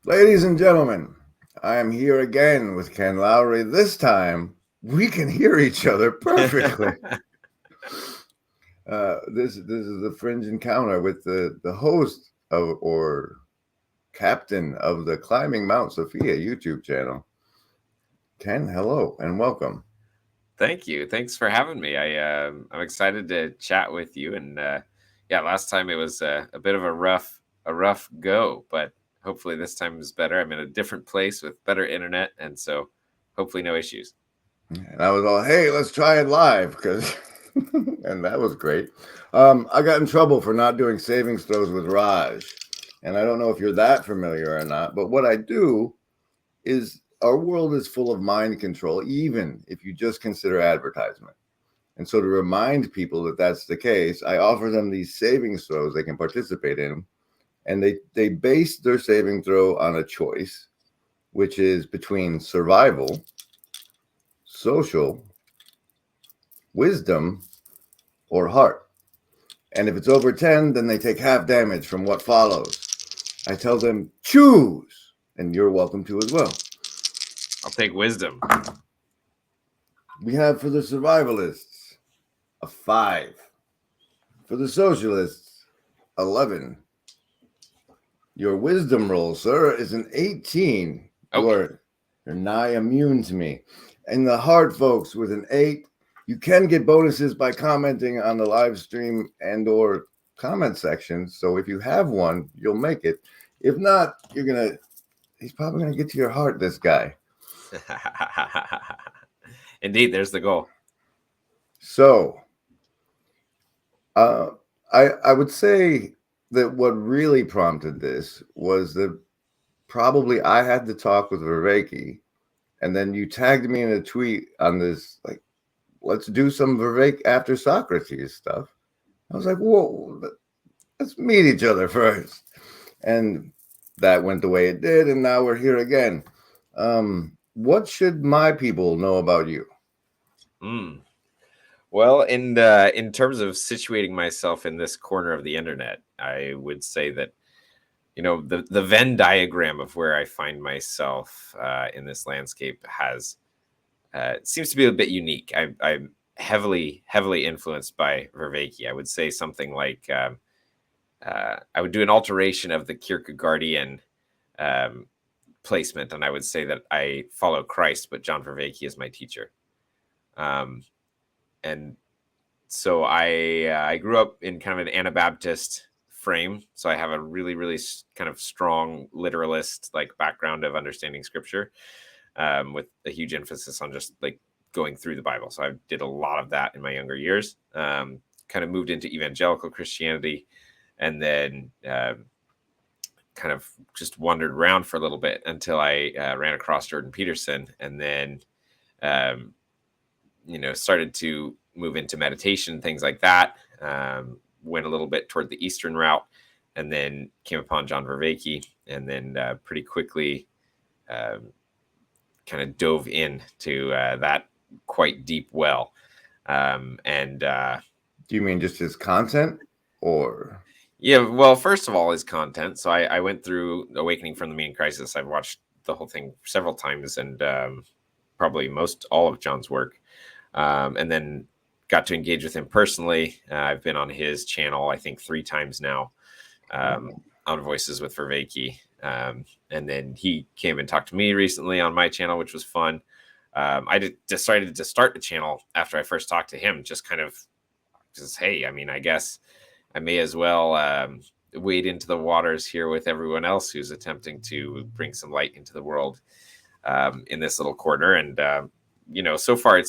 Ladies and gentlemen, I am here again with Ken Lowry. This time, we can hear each other perfectly. This is the Fringe Encounter with the host of or captain of the Climbing Mount Sophia YouTube channel. Ken, hello and welcome. Thank you. Thanks for having me. I'm excited to chat with you. And yeah, last time it was a bit of a rough go, but hopefully this time is better. I'm in a different place with better internet, and so hopefully no issues. And I was all, hey, let's try it live because, and that was great. I got in trouble for not doing savings throws with Raj, and I don't know if you're that familiar or not. But what I do is our world is full of mind control, even if you just consider advertisement. And so to remind people that that's the case, I offer them these savings throws they can participate in. And they base their saving throw on a choice, which is between survival, social, wisdom, or heart. And if it's over 10, then they take half damage from what follows. I tell them, choose, and you're welcome to as well. I'll take wisdom. We have for the survivalists a 5. For the socialists, 11. Your wisdom roll, sir, is an 18. Okay. You're nigh immune to me. And the hard folks with an 8, you can get bonuses by commenting on the live stream and or comment section. So if you have one, you'll make it. If not, he's probably gonna get to your heart, this guy. Indeed, there's the goal. So I would say that what really prompted this was that probably I had to talk with Vervaeke, and then you tagged me in a tweet on this, like, let's do some Vervaeke after Socrates stuff. I was like, whoa, let's meet each other first. And that went the way it did, and now we're here again. What should my people know about you? Well, in terms of situating myself in this corner of the internet, I would say that the Venn diagram of where I find myself in this landscape has seems to be a bit unique. I'm heavily influenced by Vervaeke. I would say something like I would do an alteration of the Kierkegaardian placement, and I would say that I follow Christ, but John Vervaeke is my teacher. And so I grew up in kind of an Anabaptist frame, so I have a really kind of strong literalist like background of understanding scripture, with a huge emphasis on just like going through the Bible. So I did a lot of that in my younger years. Kind of moved into evangelical Christianity, and then kind of just wandered around for a little bit until I ran across Jordan Peterson, and then started to move into meditation, things like that. Went a little bit toward the Eastern route, and then came upon John Vervaeke, and then pretty quickly kind of dove into that quite deep well. Do you mean just his content, or? Yeah, well, first of all, his content. So I went through Awakening from the Meaning Crisis. I've watched the whole thing several times, and probably most all of John's work. And then got to engage with him personally. I've been on his channel, I think 3 times now, on Voices with Vervaeke. And then he came and talked to me recently on my channel, which was fun. I decided to start the channel after I first talked to him, just kind of just, hey, I mean, I guess I may as well wade into the waters here with everyone else who's attempting to bring some light into the world in this little corner. And, so far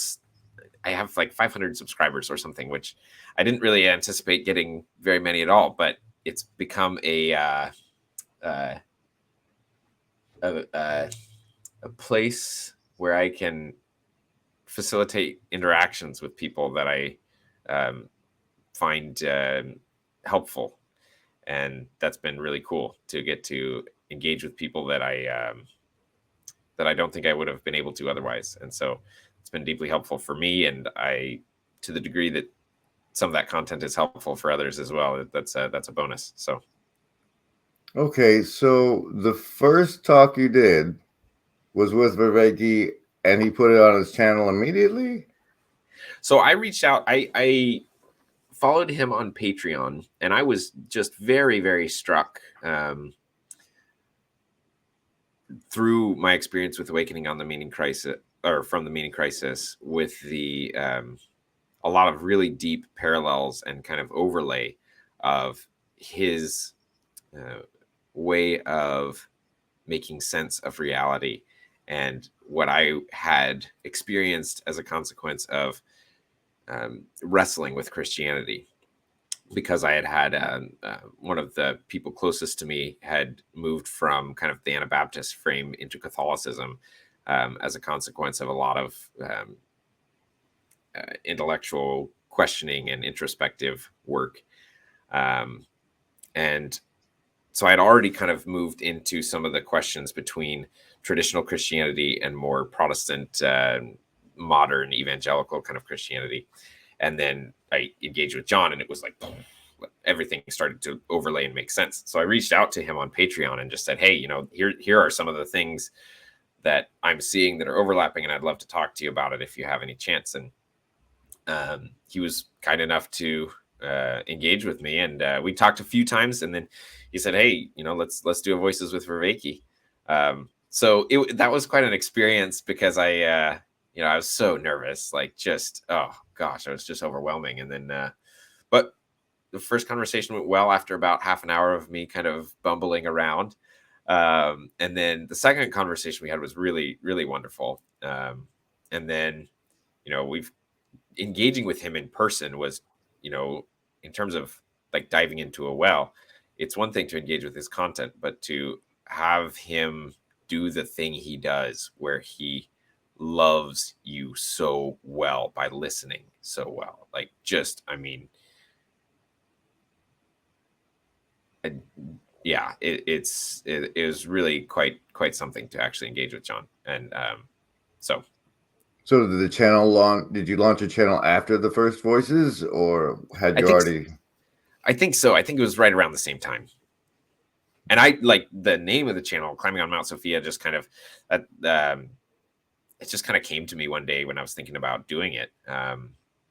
I have like 500 subscribers or something, which I didn't really anticipate getting very many at all, but it's become a place where I can facilitate interactions with people that I find helpful. And that's been really cool to get to engage with people that I don't think I would have been able to otherwise. And so it's been deeply helpful for me, and to the degree that some of that content is helpful for others as well, that's a bonus. So Okay, so the first talk you did was with Vervaeke, and he put it on his channel immediately? So I reached out. I followed him on Patreon, and I was just very, very struck through my experience with Awakening on the Meaning Crisis, or from the Meaning Crisis, with the a lot of really deep parallels and kind of overlay of his way of making sense of reality and what I had experienced as a consequence of wrestling with Christianity. Because I had one of the people closest to me had moved from kind of the Anabaptist frame into Catholicism as a consequence of a lot of intellectual questioning and introspective work. And so I had already kind of moved into some of the questions between traditional Christianity and more Protestant, modern evangelical kind of Christianity. And then I engaged with John, and it was like everything started to overlay and make sense. So I reached out to him on Patreon and just said, hey, here are some of the things that I'm seeing that are overlapping, and I'd love to talk to you about it if you have any chance. And he was kind enough to engage with me, and we talked a few times, and then he said, hey, let's do a Voices with Vervaeke. So that was quite an experience, because I was so nervous, like just, oh gosh, I was just overwhelming. And then but the first conversation went well after about half an hour of me kind of bumbling around. And then the second conversation we had was really, really wonderful. And then, we've engaging with him in person was, in terms of like diving into a well, it's one thing to engage with his content, but to have him do the thing he does where he loves you so well by listening so well. Like, just, I mean, yeah, it was really quite something to actually engage with John. And so did the channel launch? Did you launch a channel after the first Voices, or had I you think already? I think so. I think it was right around the same time. And I like the name of the channel, Climbing on Mount Sophia, just kind of it just kind of came to me one day when I was thinking about doing it.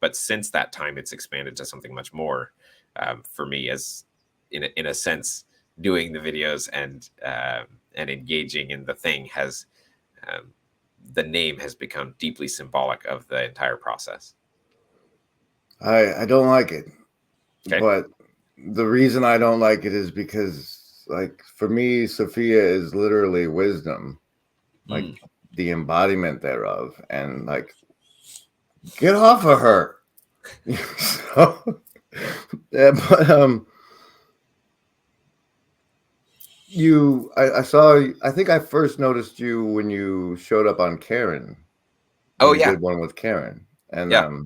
But since that time, it's expanded to something much more for me, as in a sense, doing the videos and engaging in the thing has the name has become deeply symbolic of the entire process. I don't like it, Okay. but the reason I don't like it is because, like, for me, Sophia is literally wisdom, like the embodiment thereof, and like, get off of her. So, yeah, but I saw. I think I first noticed you when you showed up on Karen. Oh, You yeah. did one with Karen, and Yeah.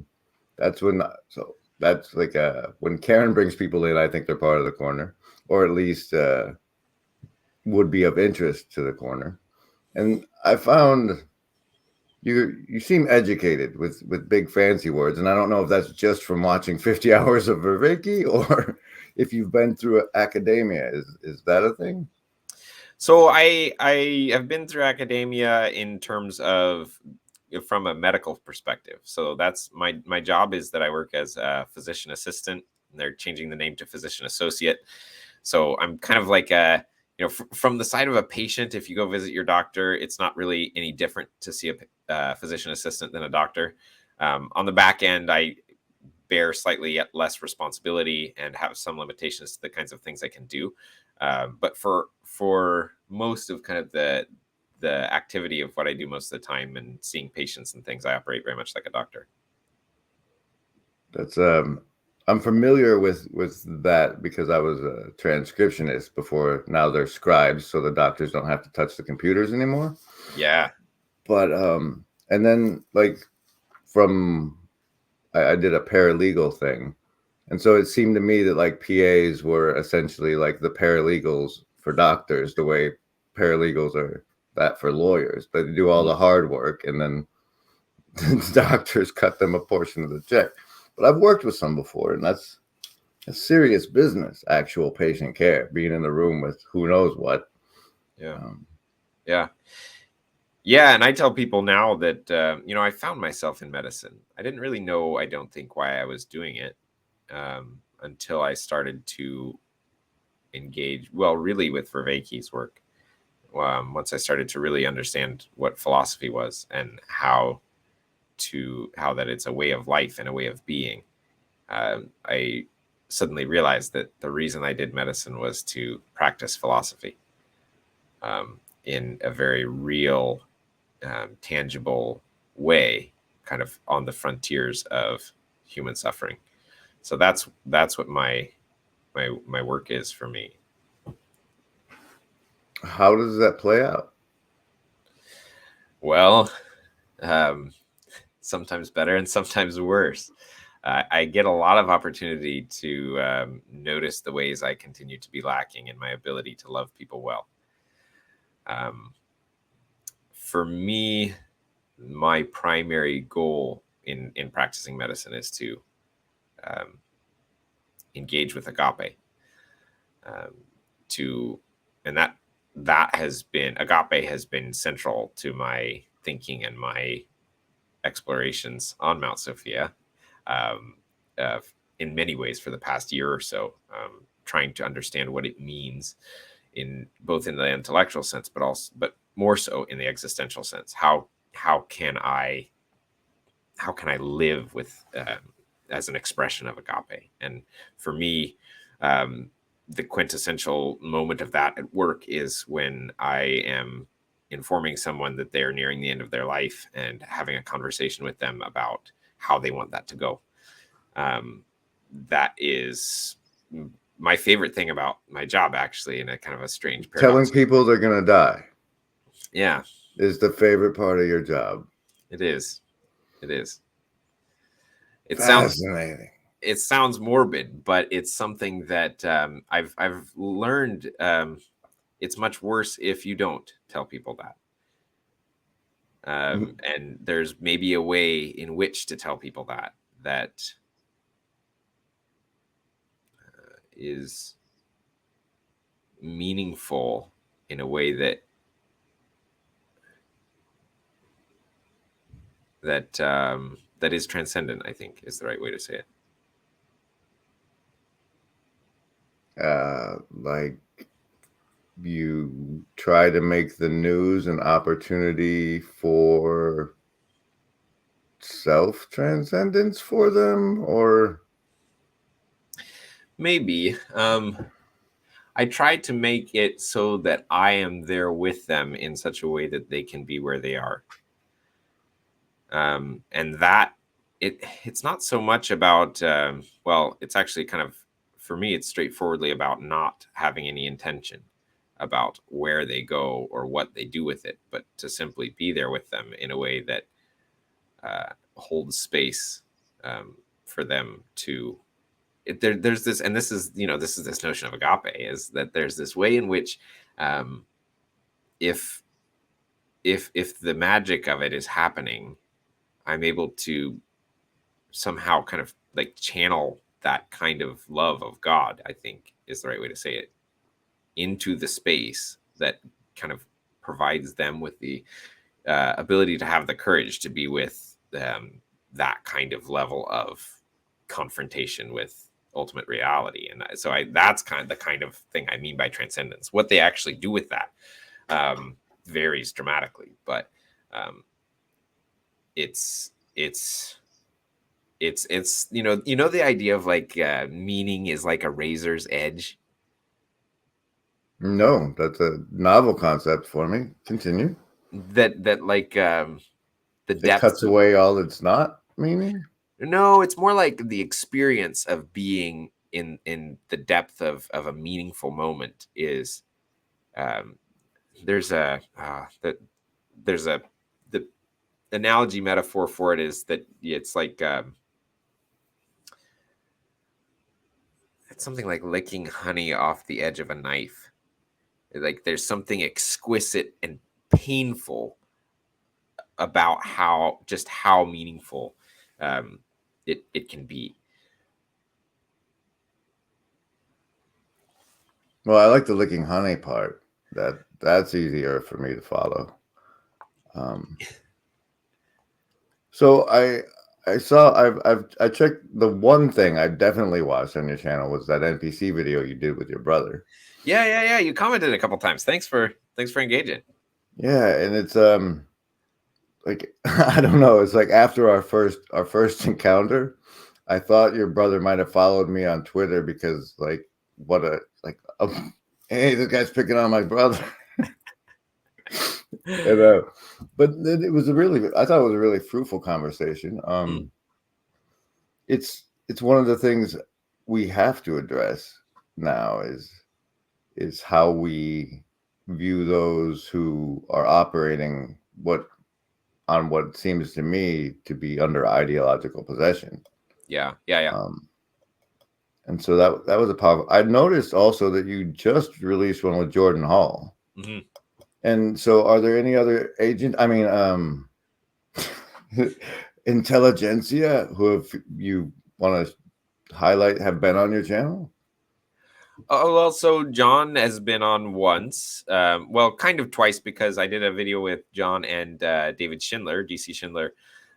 that's when. So that's like when Karen brings people in, I think they're part of the corner, or at least would be of interest to the corner. And I found you seem educated with big fancy words, and I don't know if that's just from watching 50 hours of Vervaeke, or if you've been through academia. Is that a thing? So I have been through academia in terms of from a medical perspective. So that's my job, is that I work as a physician assistant, and they're changing the name to physician associate. So I'm kind of like from the side of a patient. If you go visit your doctor, it's not really any different to see a physician assistant than a doctor. On the back end, I bear slightly less responsibility and have some limitations to the kinds of things I can do. But for most of kind of the activity of what I do most of the time and seeing patients and things, I operate very much like a doctor. That's I'm familiar with that because I was a transcriptionist before. Now they're scribes, so the doctors don't have to touch the computers anymore. Yeah. But and then like from I did a paralegal thing, and so it seemed to me that like PAs were essentially like the paralegals for doctors, the way paralegals are that for lawyers. They do all the hard work, and then the doctors cut them a portion of the check. But I've worked with some before, and a serious business, actual patient care, being in the room with who knows what. Yeah. Yeah, and I tell people now that I found myself in medicine. I didn't really know, I don't think, why I was doing it until I started to engage, well, really with Vervaeke's work. Once I started to really understand what philosophy was and how that it's a way of life and a way of being, I suddenly realized that the reason I did medicine was to practice philosophy in a very real, tangible way, kind of on the frontiers of human suffering. So that's what my work is for me. How does that play out? Well, sometimes better and sometimes worse. I get a lot of opportunity to notice the ways I continue to be lacking in my ability to love people well. For me, my primary goal in practicing medicine is to engage with Agape. And that has been, Agape has been central to my thinking and my explorations on Mount Sophia, um, uh, in many ways for the past year or so, trying to understand what it means in both in the intellectual sense, but more so in the existential sense. How can I live with as an expression of Agape? And for me, um, the quintessential moment of that at work is when I am informing someone that they are nearing the end of their life and having a conversation with them about how they want that to go. That is my favorite thing about my job, actually, in a kind of a strange paradox. Telling people they're going to die. Yeah. Is the favorite part of your job. It is. It is. It Fascinating. sounds morbid, but it's something that I've learned. It's much worse if you don't tell people that. And there's maybe a way in which to tell people that is meaningful in a way that is transcendent, I think, is the right way to say it. Like you try to make the news an opportunity for self-transcendence for them, or Maybe. I try to make it so that I am there with them in such a way that they can be where they are. And that it's not so much about, well, it's actually kind of, for me, it's straightforwardly about not having any intention about where they go or what they do with it, but to simply be there with them in a way that holds space for them to. There's this, and this is this notion of agape, is that there's this way in which, if the magic of it is happening, I'm able to somehow kind of like channel that kind of love of God, I think is the right way to say it, into the space that kind of provides them with the ability to have the courage to be with that kind of level of confrontation with ultimate reality. And so that's kind of the kind of thing I mean by transcendence. What they actually do with that varies dramatically, but it's the idea of like meaning is like a razor's edge. no, that's a novel concept for me. Continue. That like the It depths cuts of, away all it's not meaning. no, it's more like the experience of being in the depth of a meaningful moment is there's a there's a the analogy metaphor for it is that it's like it's something like licking honey off the edge of a knife. Like there's something exquisite and painful about how meaningful it can be. Well, I like the licking honey part. That's easier for me to follow. So I saw I checked the one thing I definitely watched on your channel was that NPC video you did with your brother. Yeah. You commented a couple times. Thanks for engaging. Yeah, and it's like I don't know, it's like after our first encounter, I thought your brother might have followed me on Twitter because like what a like hey, this guy's picking on my brother. and, but it was I thought it was a really fruitful conversation. It's one of the things we have to address now is how we view those who are operating on what seems to me to be under ideological possession. Yeah. And so that was a powerful. I noticed also that you just released one with Jordan Hall. Mm-hmm. And so, are there any other agent? I mean, intelligentsia who have you want to highlight have been on your channel? Oh, well, so John has been on once, well, kind of twice, because I did a video with John and David Schindler, DC Schindler,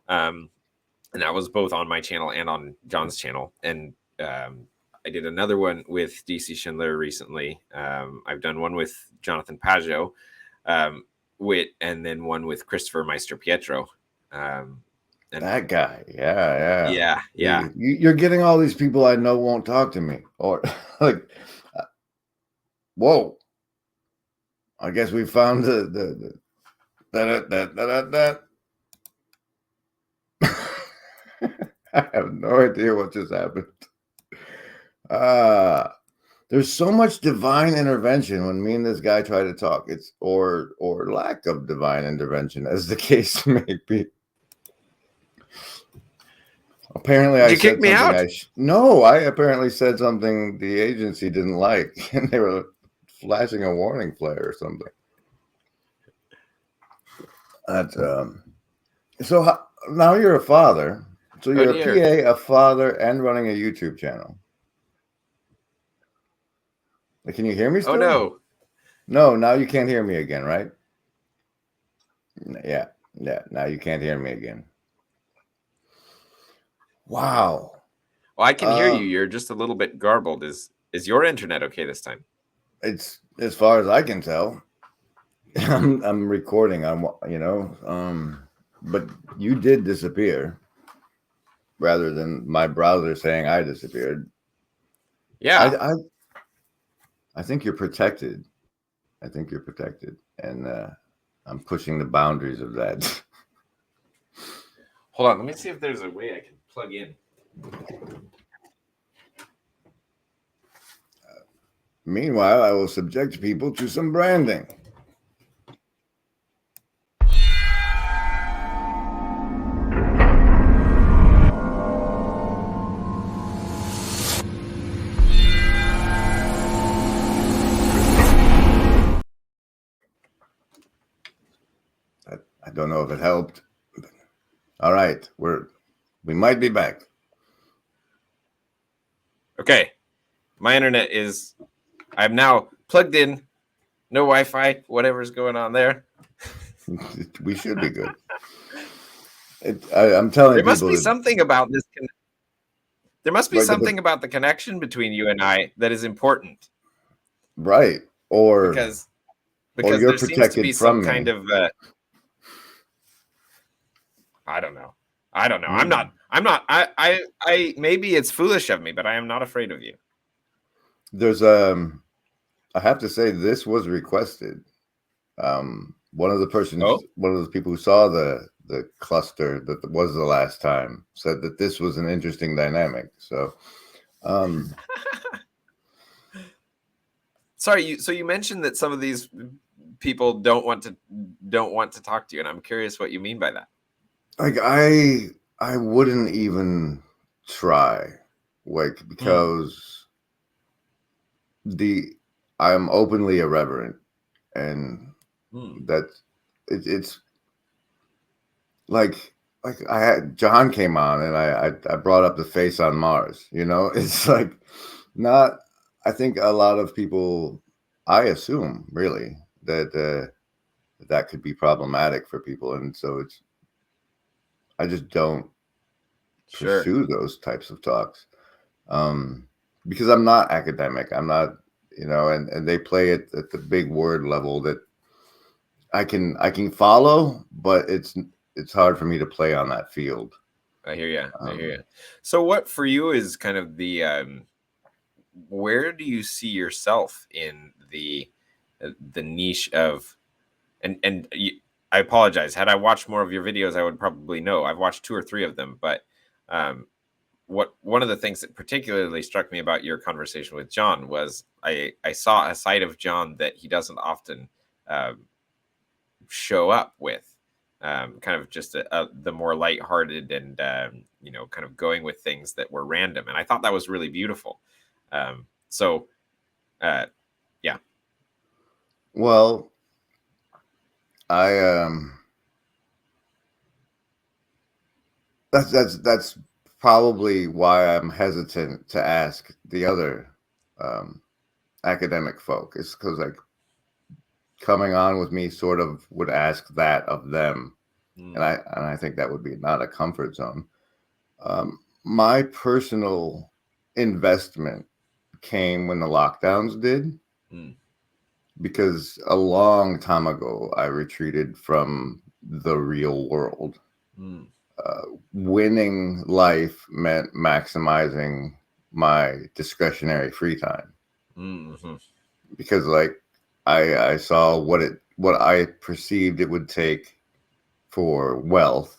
and that was both on my channel and on John's channel. And I did another one with DC Schindler recently. I've done one with Jonathan Pageau, and then one with Christopher Meister Pietro. And that guy, yeah. You're getting all these people I know won't talk to me, or like, whoa. I guess we found that. I have no idea what just happened. There's so much divine intervention when me and this guy try to talk. It's or lack of divine intervention, as the case may be. Apparently, Did you kick me out? No, I apparently said something the agency didn't like, and they were flashing a warning flare or something. So now you're a father. So you're a PA, a father, and running a YouTube channel. Can you hear me still? Oh, no. No, now you can't hear me again, right? Yeah. Now you can't hear me again. Wow. Well, I can hear you. You're just a little bit garbled. Is your internet okay this time? It's as far as I can tell. I'm recording on, but you did disappear rather than my browser saying I disappeared. Yeah. I think you're protected. And I'm pushing the boundaries of that. Hold on. Let me see if there's a way I can plug in. Meanwhile, I will subject people to some branding. I don't know if it helped. All right, we might be back. Okay, my internet is. I'm now plugged in. No Wi-Fi. Whatever's going on there. We should be good. I'm telling you, there must be something about this. There must be something about the connection between you and I that is important, right? Or because you're there seems to be some me. kind of. I don't know. I'm not. I maybe it's foolish of me, but I am not afraid of you. There's I have to say this was requested. One of the people who saw the cluster that was the last time said that this was an interesting dynamic. So, sorry. So you mentioned that some of these people don't want to talk to you, and I'm curious what you mean by that. Like I wouldn't even try, like, because I'm openly irreverent, and that it's like I had John came on and I brought up the face on Mars. It's like not. I think a lot of people, I assume, really, that that could be problematic for people, and so I just don't Sure. pursue those types of talks, um, because I'm not academic. I'm not, and they play it at the big word level that I can follow, but it's hard for me to play on that field. I hear you. I hear Um, you. So what for you is kind of the where do you see yourself in the niche of and I apologize. Had I watched more of your videos, I would probably know. I've watched 2 or 3 of them, but um, one of the things that particularly struck me about your conversation with John was I saw a side of John that he doesn't often um, show up with. Kind of just the more lighthearted and kind of going with things that were random, and I thought that was really beautiful. So, uh, yeah, well, I that's probably why I'm hesitant to ask the other um, academic folk. It's because like coming on with me sort of would ask that of them, and mm, I think that would be not a comfort zone. My personal investment came when the lockdowns did, mm, because a long time ago I retreated from the real world. mm, Winning life meant maximizing my discretionary free time, mm-hmm, because like I saw what I perceived it would take for wealth,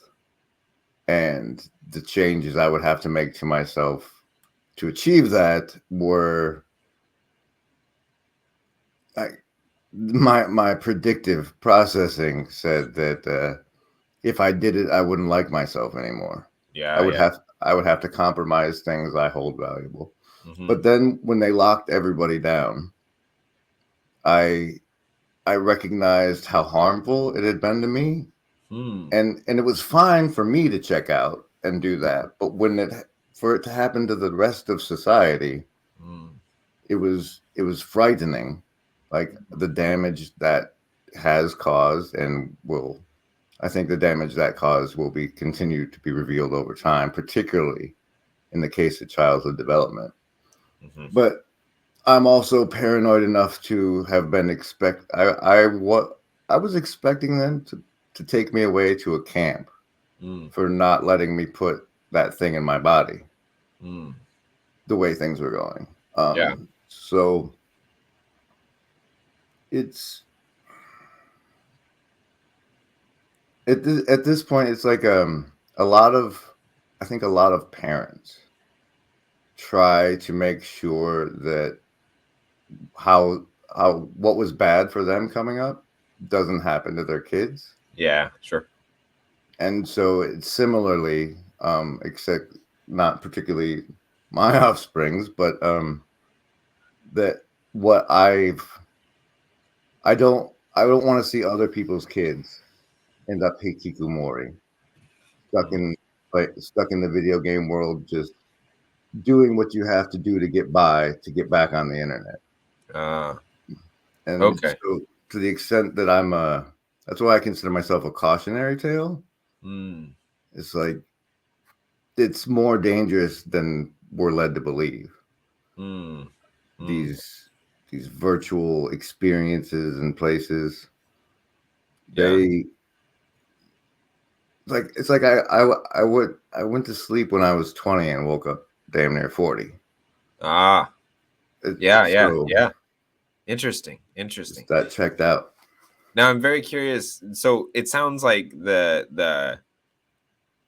and the changes I would have to make to myself to achieve that were I, my predictive processing said that if I did it, I wouldn't like myself anymore. I yeah, would yeah, have to compromise things I hold valuable. mm-hmm, But then when they locked everybody down, I I recognized how harmful it had been to me, mm, and it was fine for me to check out and do that. But for it to happen to the rest of society, mm, it was frightening, like the damage that has caused and will. I think the damage that caused will be continued to be revealed over time, particularly in the case of childhood development. mm-hmm, But I'm also paranoid enough to have been what I was expecting them to take me away to a camp mm, for not letting me put that thing in my body mm, the way things were going. yeah, So it's at this point it's like a lot of I think a lot of parents try to make sure that how what was bad for them coming up doesn't happen to their kids. yeah, sure, And so it's similarly, except not particularly my offsprings, but that what I don't want to see other people's kids end up hikikomori, stuck mm, in stuck in the video game world, just doing what you have to do to get by to get back on the internet. uh, And okay, so to the extent that that's why I consider myself a cautionary tale. mm, It's like it's more dangerous than we're led to believe. mm, mm, These virtual experiences and places, yeah, they it's like I went to sleep when I was 20 and woke up damn near 40. ah, yeah, yeah, So yeah. Interesting, just interesting. that checked out. Now I'm very curious. So it sounds like the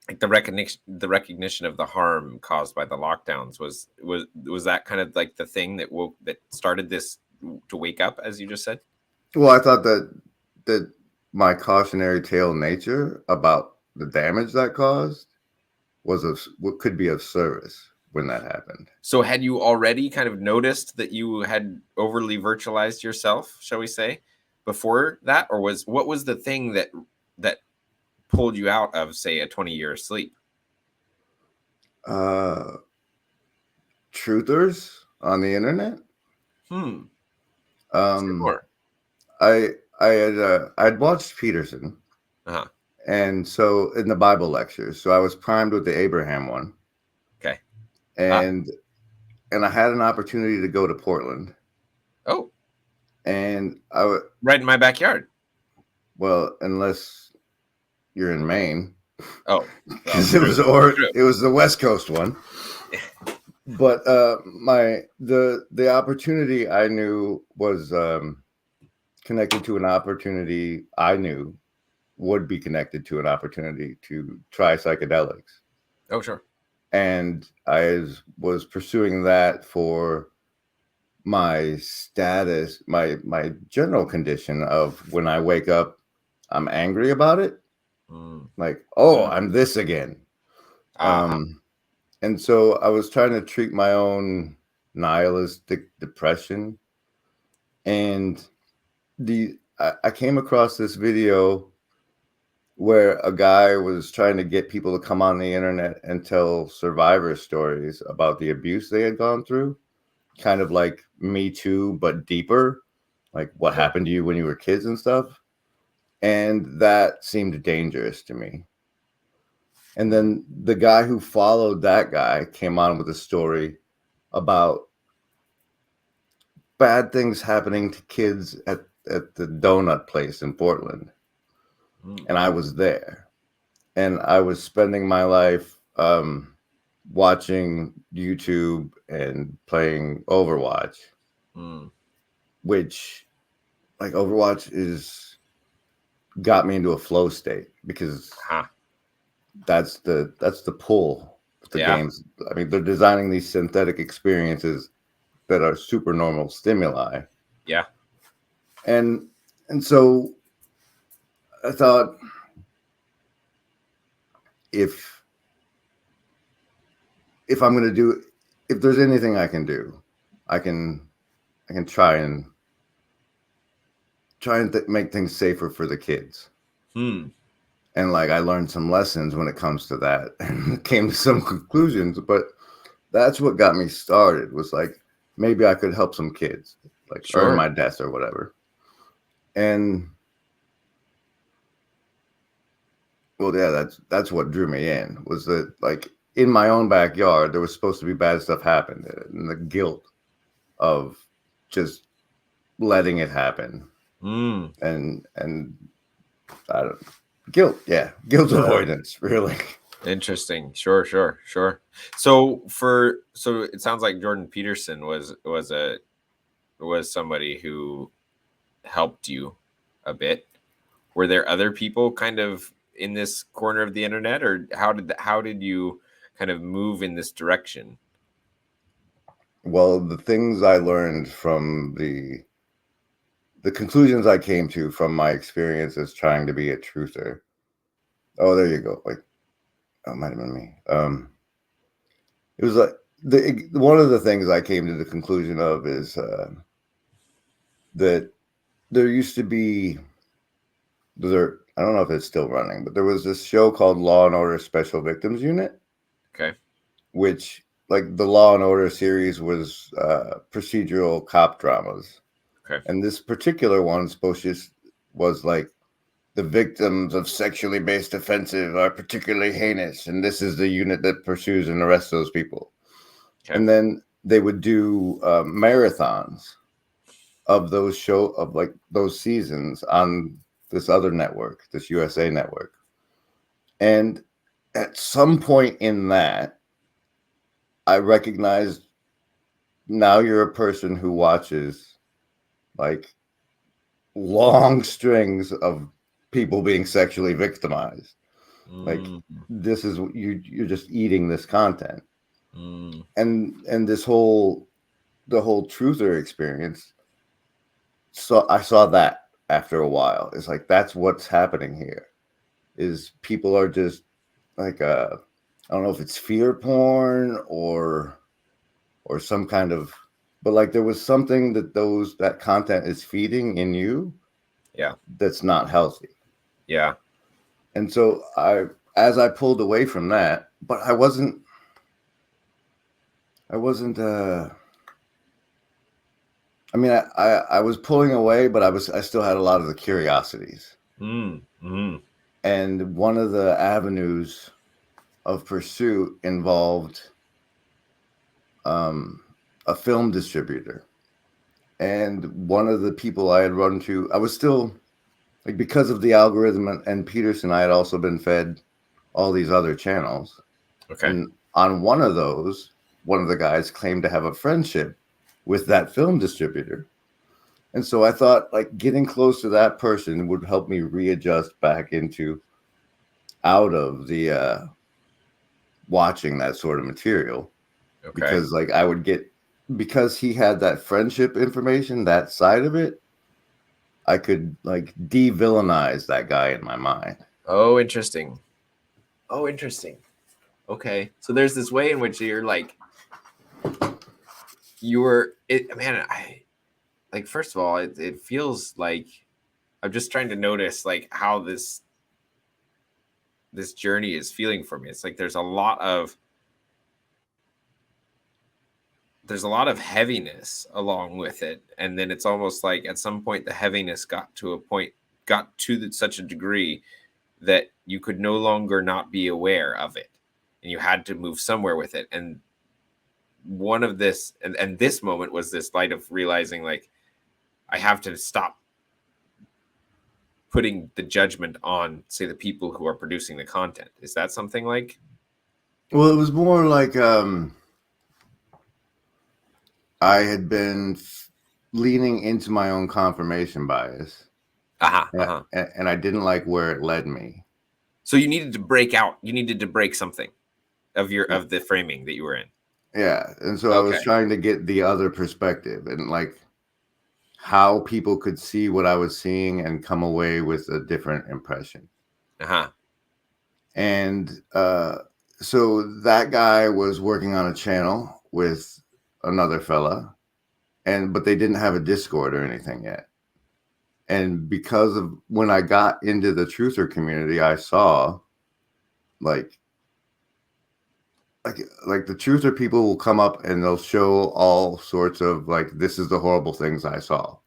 recognition of the harm caused by the lockdowns was that kind of like the thing that started this to wake up, as you just said. Well, I thought that my cautionary tale nature about the damage that caused was of what could be of service when that happened. So had you already kind of noticed that you had overly virtualized yourself, shall we say, before that, or what was the thing that pulled you out of, say, a 20-year sleep? Uh, Truthers on the internet. Say more. I I'd watched Peterson, Uh-huh. and so in the Bible lectures, so I was primed with the Abraham one, Okay. and I had an opportunity to go to Portland, Oh, and right in my backyard. well, unless you're in Maine, Oh, well, because true. it was the West Coast one. But the opportunity I knew was connected to an opportunity I knew would be connected to an opportunity to try psychedelics. Oh, sure. And I was pursuing that for my status, my general condition of when I wake up, I'm angry about it. Like, oh, I'm this again. And so I was trying to treat my own nihilistic depression. And I came across this video where a guy was trying to get people to come on the internet and tell survivor stories about the abuse they had gone through, kind of like Me Too, but deeper, like what happened to you when you were kids and stuff. And that seemed dangerous to me. And then the guy who followed that guy came on with a story about bad things happening to kids at the donut place in Portland. And I was there. And I was spending my life watching YouTube and playing Overwatch, which, like, Overwatch got me into a flow state because that's the pull of the games. I mean, they're designing these synthetic experiences that are super normal stimuli. Yeah. And so I thought, if I'm going to do, if there's anything I can do, I can try and make things safer for the kids. And like, I learned some lessons when it comes to that and came to some conclusions, but that's what got me started, was like, maybe I could help some kids, like earn my death or whatever. And well, yeah, that's what drew me in, was that, like, in my own backyard, there was supposed to be bad stuff happen, and the guilt of just letting it happen. And I don't, guilt avoidance, really. Interesting. Sure. So it sounds like Jordan Peterson was somebody who helped you a bit. Were there other people kind of in this corner of the internet, or how did you kind of move in this direction? Well, the things I learned from the conclusions I came to from my experiences trying to be a truther. Oh, there you go. Like, oh, it might have been me. It was like one of the things I came to the conclusion of is that there used to be, I don't know if it's still running, but there was this show called Law and Order Special Victims Unit. Okay. Which, like, the Law and Order series was procedural cop dramas. Okay. And this particular one was like, the victims of sexually based offensive are particularly heinous, and this is the unit that pursues and arrests those people. Okay. And then they would do marathons of those those seasons on this other network, this USA network. And at some point in that, I recognized, now you're a person who watches, like, long strings of people being sexually victimized. Like, this is, you're just eating this content. And the whole truther experience, so I saw that after a while. It's like, that's what's happening here, is people are just like, I don't know if it's fear porn or some kind of, but like, there was something that content is feeding in you. Yeah. That's not healthy. Yeah. And so as I pulled away from that, but I wasn't I mean, I was pulling away, but I still had a lot of the curiosities. Mm. And one of the avenues of pursuit involved um, a film distributor. And one of the people I had run to, I was still like, because of the algorithm and Peterson, I had also been fed all these other channels. Okay. And on one of those, one of the guys claimed to have a friendship with that film distributor. And so I thought like getting close to that person would help me readjust back into out of the watching that sort of material, Okay. because like I would get, because he had that friendship information, that side of it, I could like de-villainize that guy in my mind. Oh, interesting. Oh, interesting. Okay. So there's this way in which you're like, man, I like, first of all, it feels like I'm just trying to notice like how this journey is feeling for me. It's like there's a lot of heaviness along with it, and then it's almost like at some point the heaviness got to such a degree that you could no longer not be aware of it, and you had to move somewhere with it. And one of this and this moment was this light of realizing like I have to stop putting the judgment on, say, the people who are producing the content. Is that something like? Well, it was more like I had been leaning into my own confirmation bias, and I didn't like where it led me. So you needed to break out. You needed to break something of the framing that you were in. Yeah, and so I was Okay. trying to get the other perspective and like how people could see what I was seeing and come away with a different impression. And so that guy was working on a channel with another fella, but they didn't have a Discord or anything yet. And because of when I got into the truther community, I saw like like the truther people will come up and they'll show all sorts of like, this is the horrible things I saw.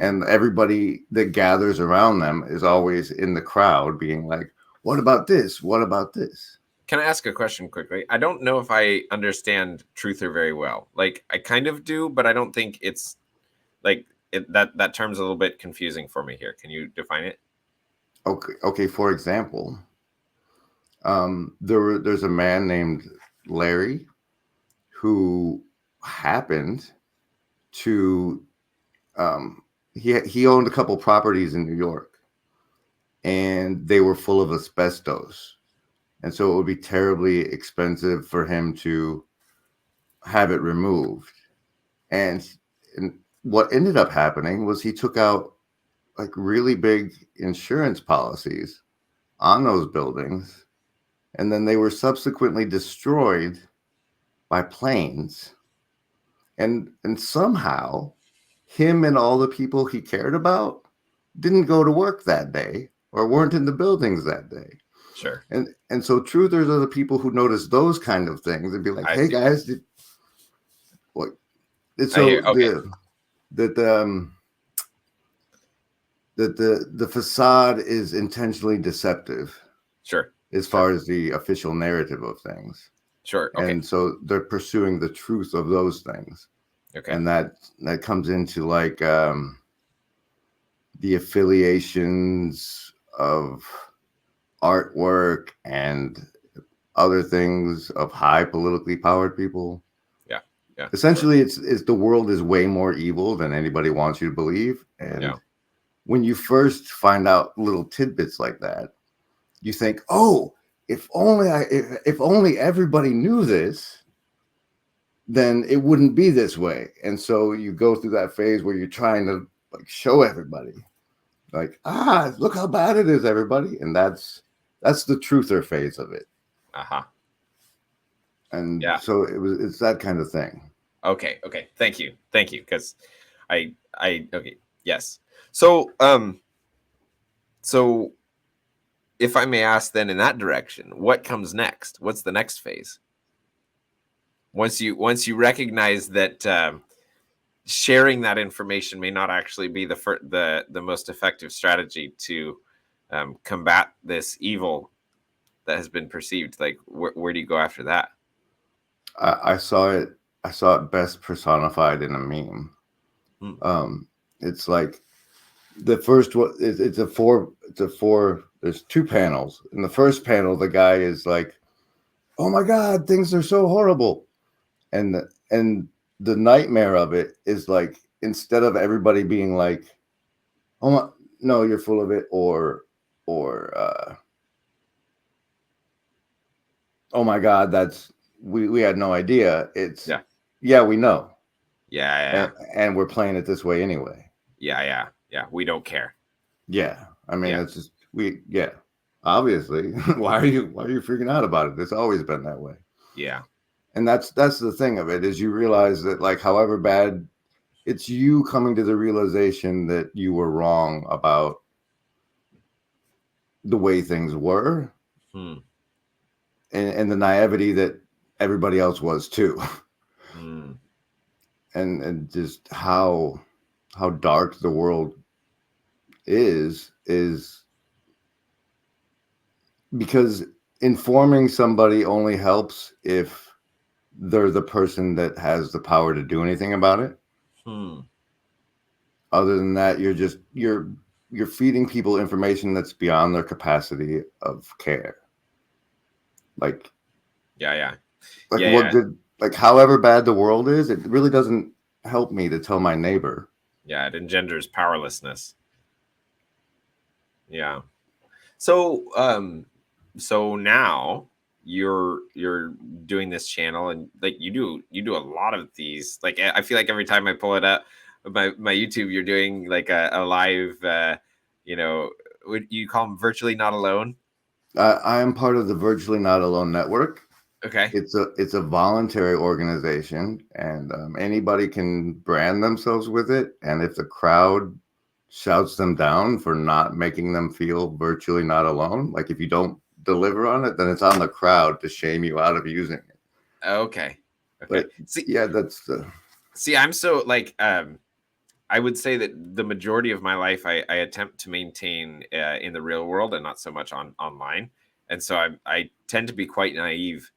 And everybody that gathers around them is always in the crowd being like, what about this? What about this? Can I ask a question quickly? I don't know if I understand truther very well. Like I kind of do, but I don't think it's like that term's a little bit confusing for me here. Can you define it? Okay. For example, there's a man named Larry who happened to he owned a couple properties in New York, and they were full of asbestos, and so it would be terribly expensive for him to have it removed. And what ended up happening was he took out like really big insurance policies on those buildings, and then they were subsequently destroyed by planes. And somehow him and all the people he cared about didn't go to work that day or weren't in the buildings that day. Sure. And so truthers are the people who notice those kind of things and be like, hey guys, what? So the facade is intentionally deceptive. Sure. As far as the official narrative of things. Sure. Okay. And so they're pursuing the truth of those things. Okay. And that comes into like the affiliations of artwork and other things of high politically powered people. Yeah. Essentially, it's the world is way more evil than anybody wants you to believe. And when you first find out little tidbits like that, you think, oh, if only everybody knew this, then it wouldn't be this way. And so you go through that phase where you're trying to like show everybody, like, look how bad it is, everybody. And that's the truther phase of it. And so it's that kind of thing. Okay. Thank you. Because okay. Yes. So if I may ask then in that direction, what comes next? What's the next phase? Once you recognize that sharing that information may not actually be the most effective strategy to combat this evil that has been perceived. Like, where do you go after that? I saw it. I saw it best personified in a meme. It's like the first one. It's a four. There's 2 panels. In the first panel, the guy is like, "Oh my God, things are so horrible," and the nightmare of it is like, instead of everybody being like, "Oh my, no, you're full of it," or "Oh my God, that's we had no idea." It's yeah, we know. Yeah. And we're playing it this way anyway. Yeah. We don't care. Yeah. I mean, it's just obviously. Why are you freaking out about it? It's always been that way. Yeah. And that's the thing of it, is you realize that, like, however bad, it's you coming to the realization that you were wrong about the way things were. And the naivety that everybody else was too. And just how dark the world is because informing somebody only helps if they're the person that has the power to do anything about it. Other than that, you're feeding people information that's beyond their capacity of care. Like, like however bad the world is, it really doesn't help me to tell my neighbor. Yeah, it engenders powerlessness. Yeah. So now you're doing this channel, and like you do a lot of these. Like, I feel like every time I pull it up my YouTube, you're doing like a live would you call them virtually not alone? I am part of the Virtually Not Alone network. Okay. It's a voluntary organization, and anybody can brand themselves with it. And if the crowd shouts them down for not making them feel virtually not alone, like if you don't deliver on it, then it's on the crowd to shame you out of using it. Okay. But that's the. See, I'm so like I would say that the majority of my life I attempt to maintain in the real world and not so much online. And so I tend to be quite naive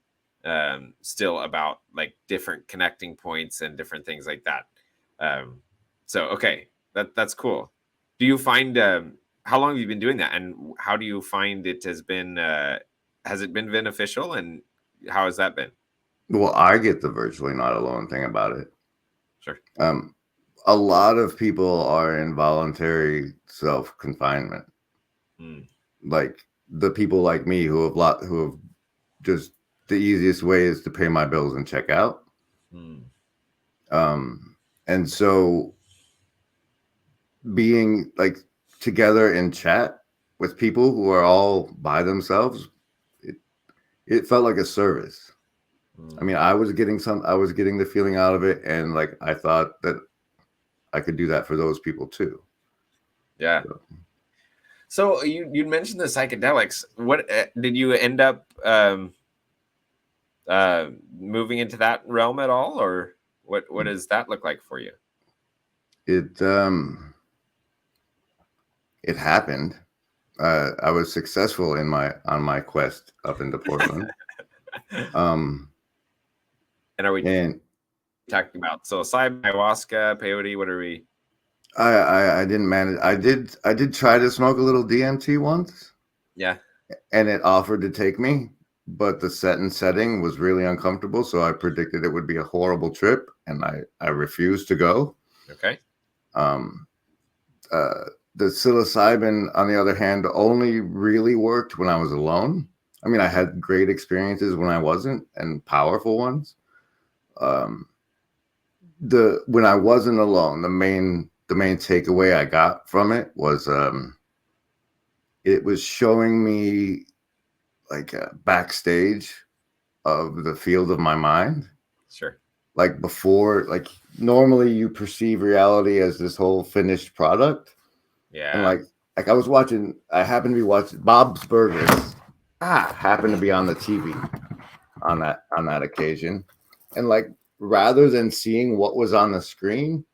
still about like different connecting points and different things like that. So, okay, that's cool. Do you find, how long have you been doing that? And how do you find it has it been beneficial, and how has that been? Well, I get the virtually not alone thing about it. Sure. A lot of people are in voluntary self-confinement. Like the people like me who have just, the easiest way is to pay my bills and check out. And so being like together in chat with people who are all by themselves, it felt like a service. I mean, I was getting the feeling out of it, and like I thought that I could do that for those people too. Yeah. So you mentioned the psychedelics. What did you end up moving into that realm at all, or what does that look like for you? It happened. I was successful on my quest up into Portland. And are we talking about psilocybin, ayahuasca, peyote? What are we? I didn't manage. I did try to smoke a little DMT once. Yeah. And it offered to take me, but the setting was really uncomfortable. So I predicted it would be a horrible trip, and I refused to go. Okay. The psilocybin, on the other hand, only really worked when I was alone. I mean, I had great experiences when I wasn't, and powerful ones. When I wasn't alone, the main takeaway I got from it was it was showing me like a backstage of the field of my mind. Sure. Like before, like normally you perceive reality as this whole finished product. Yeah. And like I happened to be watching Bob's Burgers. Happened to be on the TV on that occasion. And like, rather than seeing what was on the screen,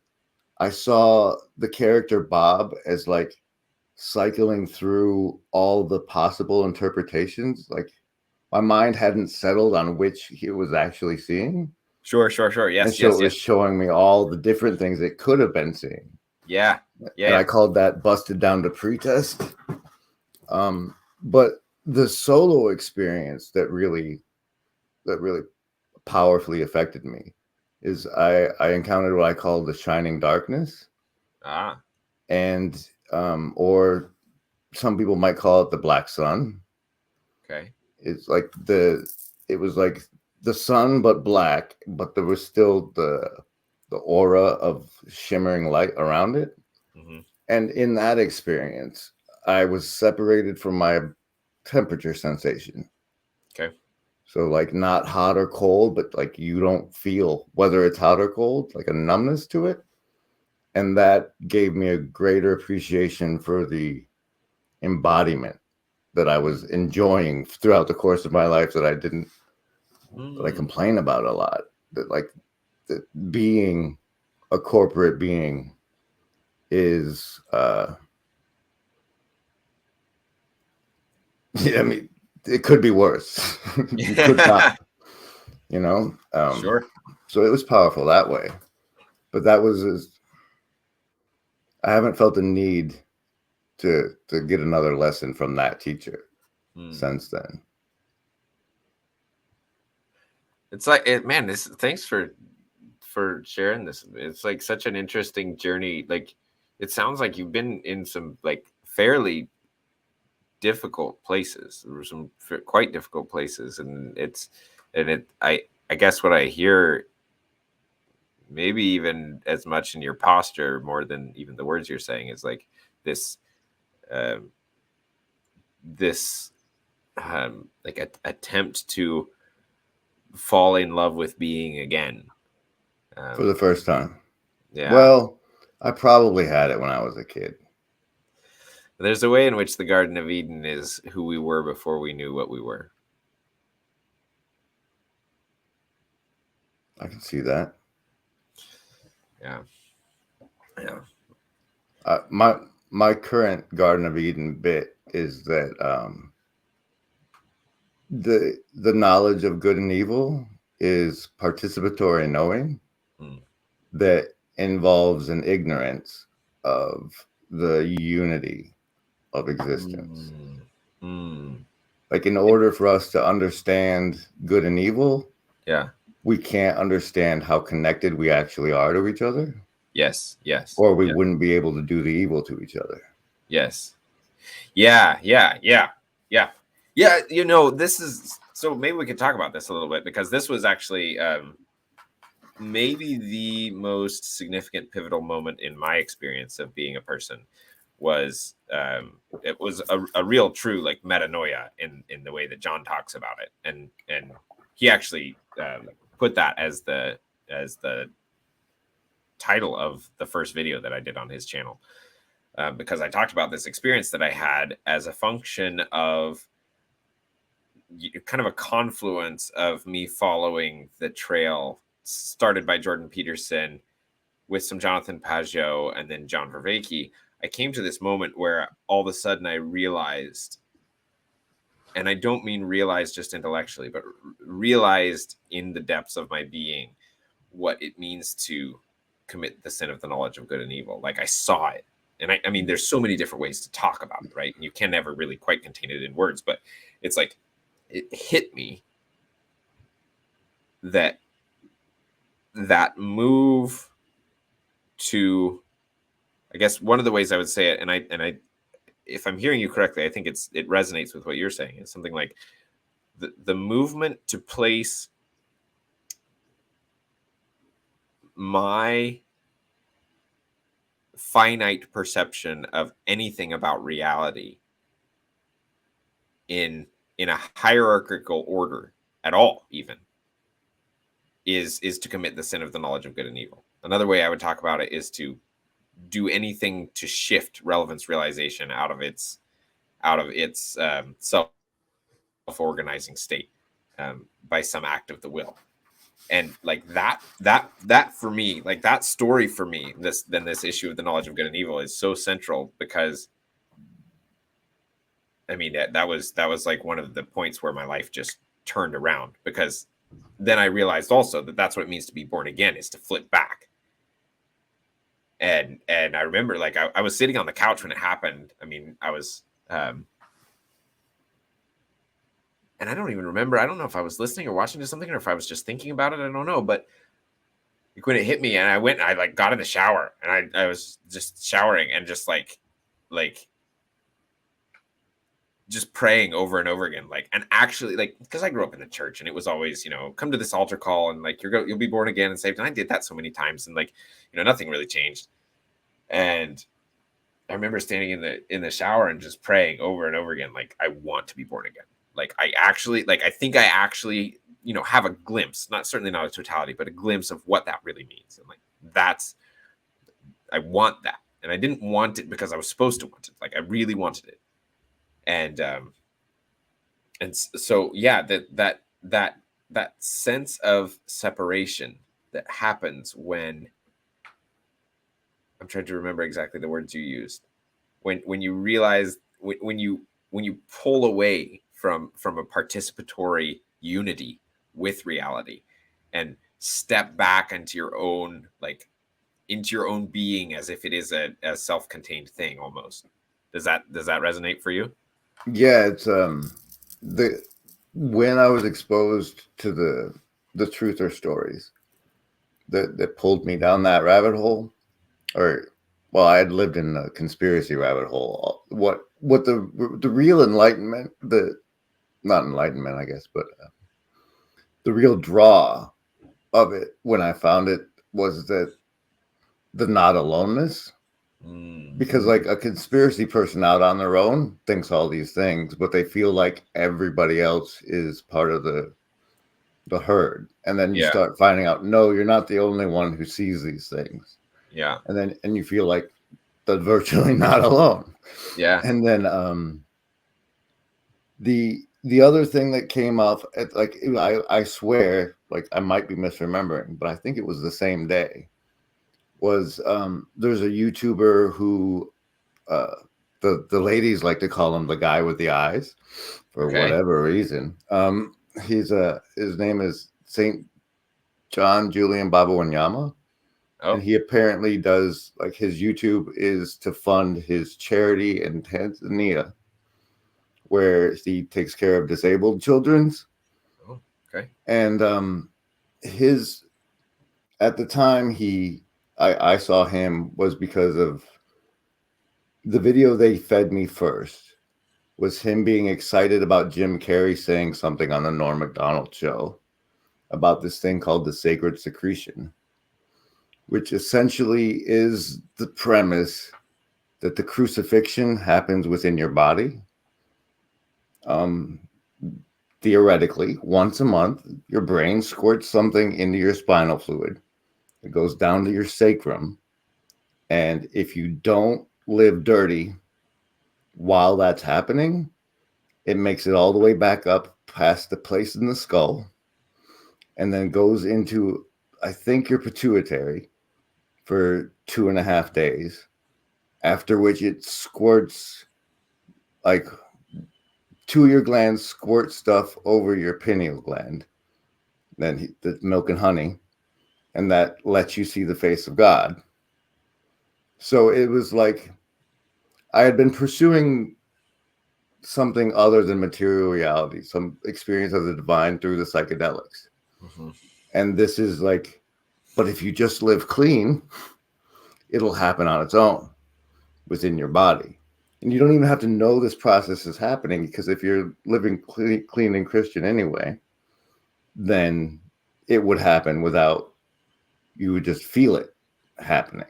I saw the character Bob as like cycling through all the possible interpretations. Like my mind hadn't settled on which he was actually seeing. Sure. And Yes, so it was showing me all the different things it could have been seeing. Yeah. And I called that busted down to pretest. But the solo experience that really powerfully affected me is I encountered what I call the shining darkness. And or some people might call it the black sun. Okay. It's like it was like the sun but black, but there was still the aura of shimmering light around it. Mm-hmm. And in that experience, I was separated from my temperature sensation. Okay. So like not hot or cold, but like you don't feel whether it's hot or cold, like a numbness to it. And that gave me a greater appreciation for the embodiment that I was enjoying throughout the course of my life that I didn't, that I complain about a lot. That like that being a corporate being is, yeah, I mean, it could be worse. You could not, you know? Sure. So it was powerful that way. But that was, I haven't felt the need to get another lesson from that teacher since then. It's like man, thanks for sharing this. It's like such an interesting journey. Like it sounds like you've been in some like fairly difficult places. There were some quite difficult places, and I guess what I hear, maybe even as much in your posture more than even the words you're saying, is like this like attempt to fall in love with being again for the first time. Yeah. Well, I probably had it when I was a kid. There's a way in which the Garden of Eden is who we were before we knew what we were. I can see that. Yeah. My current Garden of Eden bit is that the knowledge of good and evil is participatory knowing that involves an ignorance of the unity of existence. Like in order for us to understand good and evil, we can't understand how connected we actually are to each other. Yes. Or we wouldn't be able to do the evil to each other. Yes. Yeah. You know, this is, so maybe we could talk about this a little bit, because this was actually maybe the most significant pivotal moment in my experience of being a person. Was it was a real true like metanoia in the way that John talks about it, and he actually put that as the title of the first video that I did on his channel, because I talked about this experience that I had as a function of kind of a confluence of me following the trail started by Jordan Peterson with some Jonathan Pageau and then John Vervaeke. I came to this moment where all of a sudden I realized, and I don't mean realized just intellectually, but realized in the depths of my being what it means to commit the sin of the knowledge of good and evil. Like I saw it. And I mean, there's so many different ways to talk about it, right? And you can never really quite contain it in words, but it's like, it hit me that move to, I guess one of the ways I would say it, and I, if I'm hearing you correctly, I think it resonates with what you're saying. It's something like the movement to place my finite perception of anything about reality in a hierarchical order at all, even, is to commit the sin of the knowledge of good and evil. Another way I would talk about it is to do anything to shift relevance realization out of its self-organizing state by some act of the will. And like that for me, like that story for me, this issue of the knowledge of good and evil is so central, because I mean that was like one of the points where my life just turned around, because then I realized also that that's what it means to be born again, is to flip back. And I remember, like, I was sitting on the couch when it happened. I mean, I was and I don't even remember. I don't know if I was listening or watching to something, or if I was just thinking about it. I don't know. But like, when it hit me, and I went, and I like got in the shower, and I was just showering and just like just praying over and over again, like, and actually, like, because I grew up in the church, and it was always, come to this altar call, and like you'll be born again and saved. And I did that so many times, and like, nothing really changed. And I remember standing in the shower and just praying over and over again, like, I want to be born again. Like, I think I actually, have a glimpse, certainly not a totality, but a glimpse of what that really means. And like, I want that. And I didn't want it because I was supposed to want it. Like, I really wanted it. And so, yeah, that sense of separation that happens when, I'm trying to remember exactly the words you used, when you realize, when you pull away from a participatory unity with reality, and step back into your own being, as if it is a self-contained thing almost. Does that resonate for you? Yeah, it's when I was exposed to the truther stories that pulled me down that rabbit hole, or well, I had lived in a conspiracy rabbit hole. What the real enlightenment, not enlightenment, I guess, but the real draw of it when I found it was that the not aloneness. Because like a conspiracy person out on their own thinks all these things, but they feel like everybody else is part of the herd. And then you start finding out, no, you're not the only one who sees these things. Yeah. And you feel like they're virtually not alone. Yeah. And then the other thing that came up, like, I swear, like, I might be misremembering, but I think it was the same day, was there's a YouTuber who the ladies like to call him the guy with the eyes for whatever reason. His name is Saint John Julian Baba Wanyama. Oh. And he apparently does, like, his YouTube is to fund his charity in Tanzania, where he takes care of disabled children's. Oh, okay. And at the time I saw him was because of the video they fed me first, was him being excited about Jim Carrey saying something on the Norm Macdonald show about this thing called the sacred secretion, which essentially is the premise that the crucifixion happens within your body. Theoretically, once a month, your brain squirts something into your spinal fluid. It goes down to your sacrum. And if you don't live dirty while that's happening, it makes it all the way back up past the place in the skull, and then goes into, I think, your pituitary for 2.5 days, after which it squirts, like, two of your glands squirt stuff over your pineal gland, then the milk and honey, and that lets you see the face of God. So it was like I had been pursuing something other than material reality, some experience of the divine through the psychedelics. Mm-hmm. And this is like, but if you just live clean, it'll happen on its own within your body. And you don't even have to know this process is happening, because if you're living clean and Christian anyway, then it would happen without, you would just feel it happening.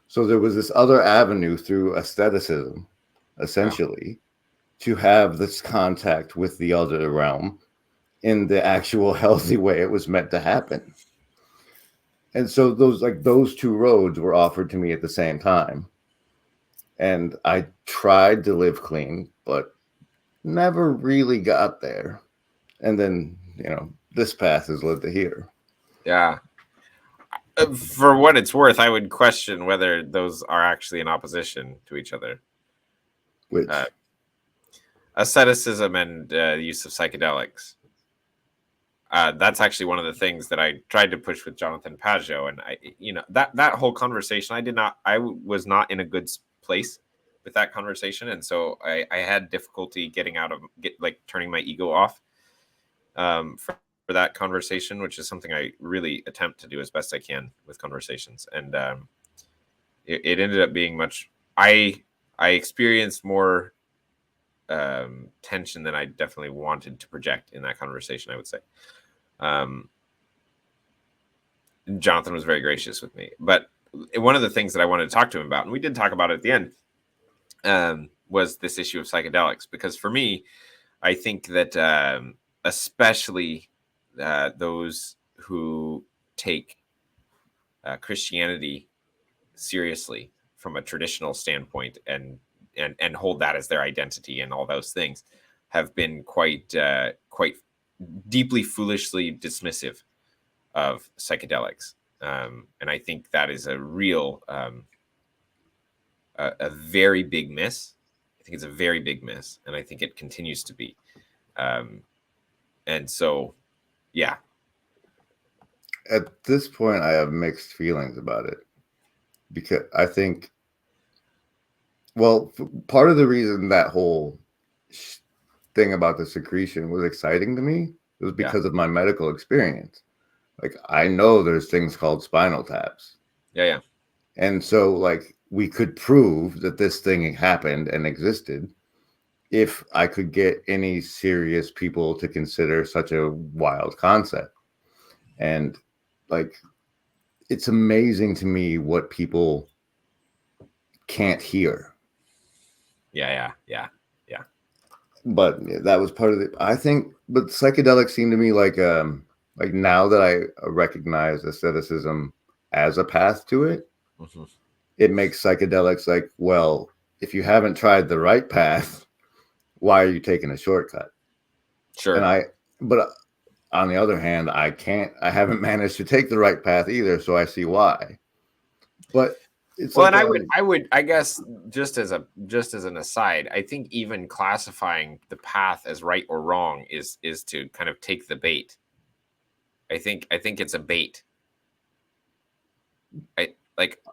So there was this other avenue through asceticism, essentially, to have this contact with the other realm in the actual healthy way it was meant to happen. And so those two roads were offered to me at the same time. And I tried to live clean, but never really got there. And then, this path has led to here. Yeah. For what it's worth, I would question whether those are actually in opposition to each other. Which Asceticism and the use of psychedelics. That's actually one of the things that I tried to push with Jonathan Pageau, and that whole conversation, I was not in a good place with that conversation, and so I had difficulty turning my ego off for that conversation, which is something I really attempt to do as best I can with conversations, and it ended up being much. I experienced more tension than I definitely wanted to project in that conversation, I would say. Jonathan was very gracious with me, but one of the things that I wanted to talk to him about, and we did talk about it at the end, was this issue of psychedelics. Because for me, I think that especially those who take Christianity seriously from a traditional standpoint and hold that as their identity and all those things, have been quite deeply foolishly dismissive of psychedelics, and I think that is a real a very big miss. I think it's a very big miss, and I think it continues to be. And so, yeah. at this point, I have mixed feelings about it, because I think, well, part of the reason that whole thing about the secretion was exciting to me was because of my medical experience. Like, I know there's things called spinal taps. Yeah. And so, like, we could prove that this thing happened and existed if I could get any serious people to consider such a wild concept. And, like, it's amazing to me what people can't hear. Yeah. But that was part of it. I think, but psychedelics seem to me like now that I recognize asceticism as a path to it, it makes psychedelics like, well, if you haven't tried the right path, why are you taking a shortcut? Sure. But on the other hand, I haven't managed to take the right path either, so I see why. But it's well, like, and I would, I guess, just as an aside, I think even classifying the path as right or wrong is to kind of take the bait. I think it's a bait.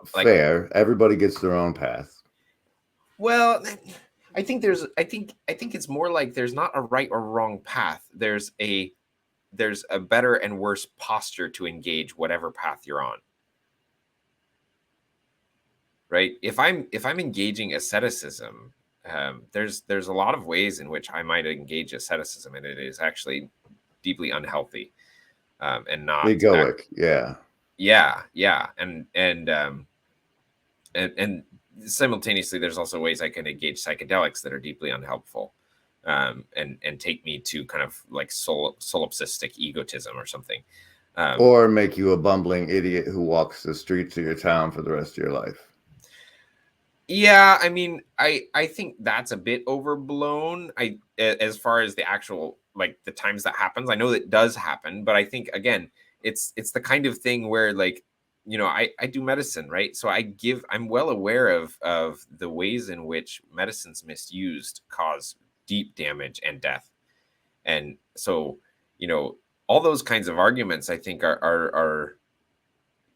Fair. Everybody gets their own path. Well, I think it's more like there's not a right or wrong path. There's a better and worse posture to engage whatever path you're on. Right? If I'm engaging asceticism, there's a lot of ways in which I might engage asceticism, and it is actually deeply unhealthy, and not egoic. Yeah, and simultaneously, there's also ways I can engage psychedelics that are deeply unhelpful, and take me to kind of like solipsistic egotism or something, or make you a bumbling idiot who walks the streets of your town for the rest of your life. Yeah, I mean, I think that's a bit overblown. As far as the actual, like, the times that happens, I know that does happen, but I think, again, it's the kind of thing where, like, I do medicine, right? So I'm well aware of the ways in which medicines misused cause deep damage and death. And so, all those kinds of arguments, I think, are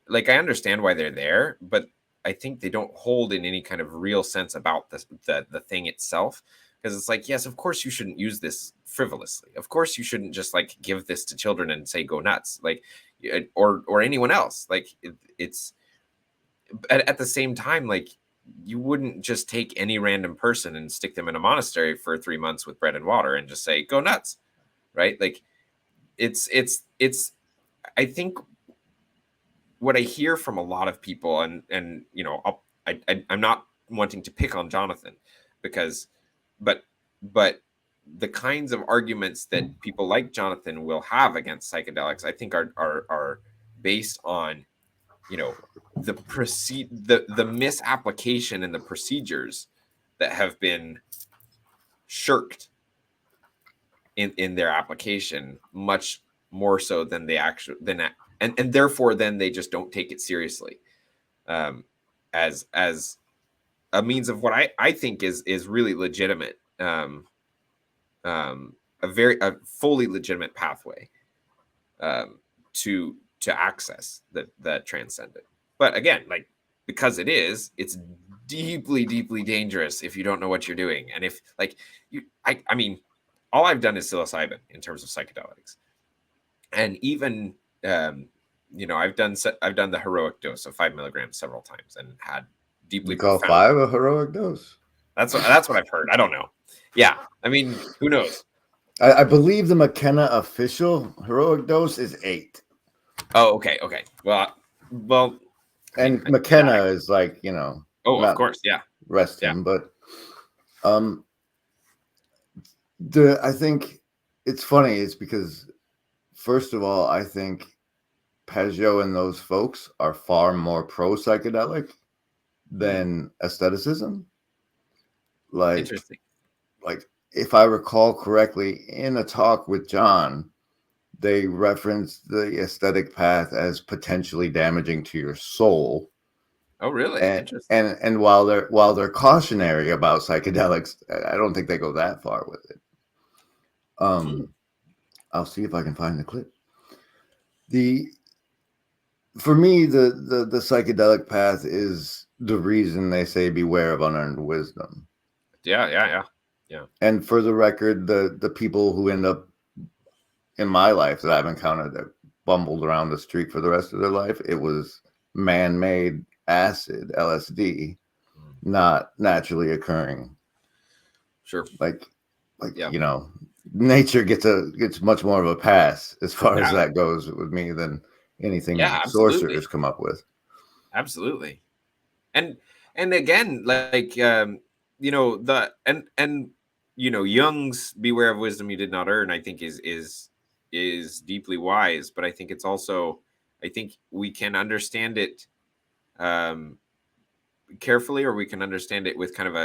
like, I understand why they're there, but I think they don't hold in any kind of real sense about the thing itself. Because it's like, yes, of course you shouldn't use this frivolously. Of course you shouldn't just like give this to children and say go nuts, like, or anyone else. Like, it's at the same time, like, you wouldn't just take any random person and stick them in a monastery for 3 months with bread and water and just say go nuts, right? Like, it's I think what I hear from a lot of people, and I'm not wanting to pick on Jonathan, but the kinds of arguments that people like Jonathan will have against psychedelics, I think are based on, the misapplication and the procedures that have been shirked in their application, much more so than and therefore then they just don't take it seriously, as a means of what I think is really legitimate, a fully legitimate pathway, to access the transcendent. But again, like, because it's deeply dangerous if you don't know what you're doing. And if, like, I mean, all I've done is psilocybin in terms of psychedelics, and even I've done the heroic dose of 5 milligrams several times and had deeply You call profound. 5 a heroic dose? That's what I've heard. I don't know. Yeah, I mean, who knows? I believe the McKenna official heroic dose is 8. Oh, okay. Well, I mean, And McKenna is like, oh, of not course, yeah. rest him, but I think it's funny. It's because, first of all, I think Peugeot and those folks are far more pro psychedelic than aestheticism. Like, Interesting. like if I recall correctly, in a talk with John, they referenced the aesthetic path as potentially damaging to your soul. Oh, really? And Interesting. and while they're cautionary about psychedelics, I don't think they go that far with it. I'll see if I can find the clip. For me, the psychedelic path is the reason they say beware of unearned wisdom. Yeah. And for the record, the people who end up in my life that I've encountered that bumbled around the street for the rest of their life, it was man-made acid, LSD, not naturally occurring. Sure. Like Yeah. nature gets much more of a pass as far as Yeah. that goes with me than anything Yeah, absolutely. sorcerers come up with. Absolutely. And again, like, Jung's beware of wisdom you did not earn, I think is deeply wise, but I think it's also, I think we can understand it carefully, or we can understand it with kind of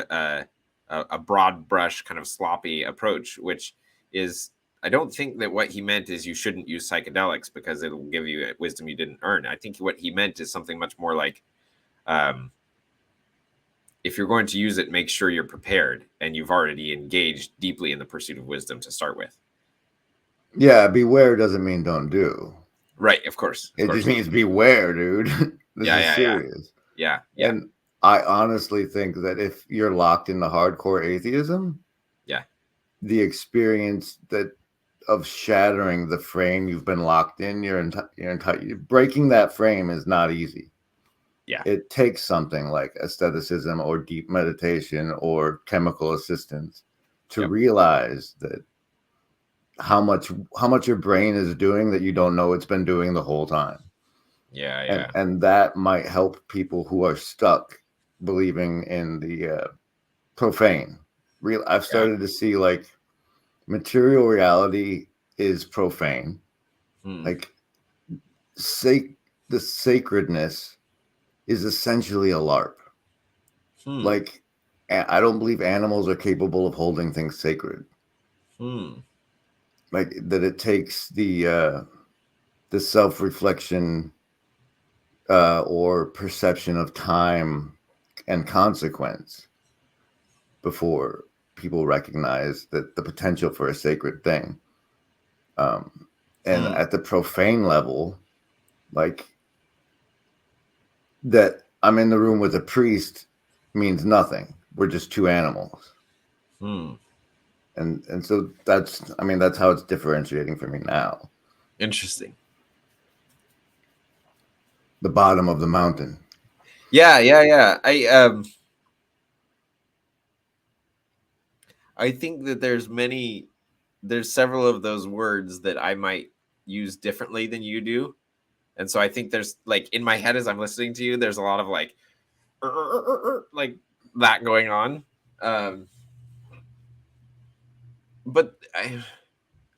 a broad brush, kind of sloppy approach, which is, I don't think that what he meant is you shouldn't use psychedelics because it'll give you wisdom you didn't earn. I think what he meant is something much more like, if you're going to use it, make sure you're prepared and you've already engaged deeply in the pursuit of wisdom to start with. Yeah, beware doesn't mean don't do. Right, of course. It just means beware, dude. This is Yeah. serious. Yeah. And I honestly think that if you're locked into hardcore atheism, the experience of shattering the frame you've been locked in, your entire breaking that frame is not easy. Yeah. It takes something like aestheticism or deep meditation or chemical assistance to realize that how much your brain is doing that you don't know it's been doing the whole time. Yeah. And that might help people who are stuck believing in the profane. I've started to see, like, material reality is profane. Like, the sacredness is essentially a LARP. Like, I don't believe animals are capable of holding things sacred. Like, that it takes the self-reflection or perception of time and consequence before people recognize that the potential for a sacred thing. And at the profane level, like, that I'm in the room with a priest means nothing. We're just two animals. And so that's how it's differentiating for me now. Interesting. The bottom of the mountain. Yeah. I think that there's several of those words that I might use differently than you do. And so I think there's, like, in my head as I'm listening to you, there's a lot of like that going on. So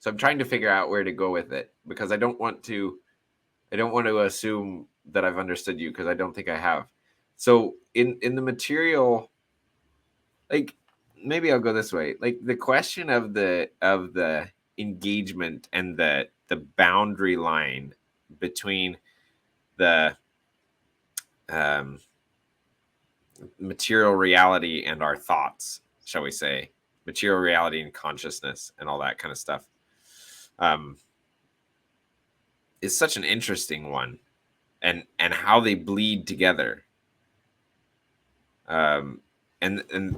I'm trying to figure out where to go with it, because I don't want to assume that I've understood you, because I don't think I have. So in the material, like, maybe I'll go this way. Like, the question of the engagement and the boundary line between the material reality and our thoughts, shall we say, material reality and consciousness and all that kind of stuff, is such an interesting one, and how they bleed together. And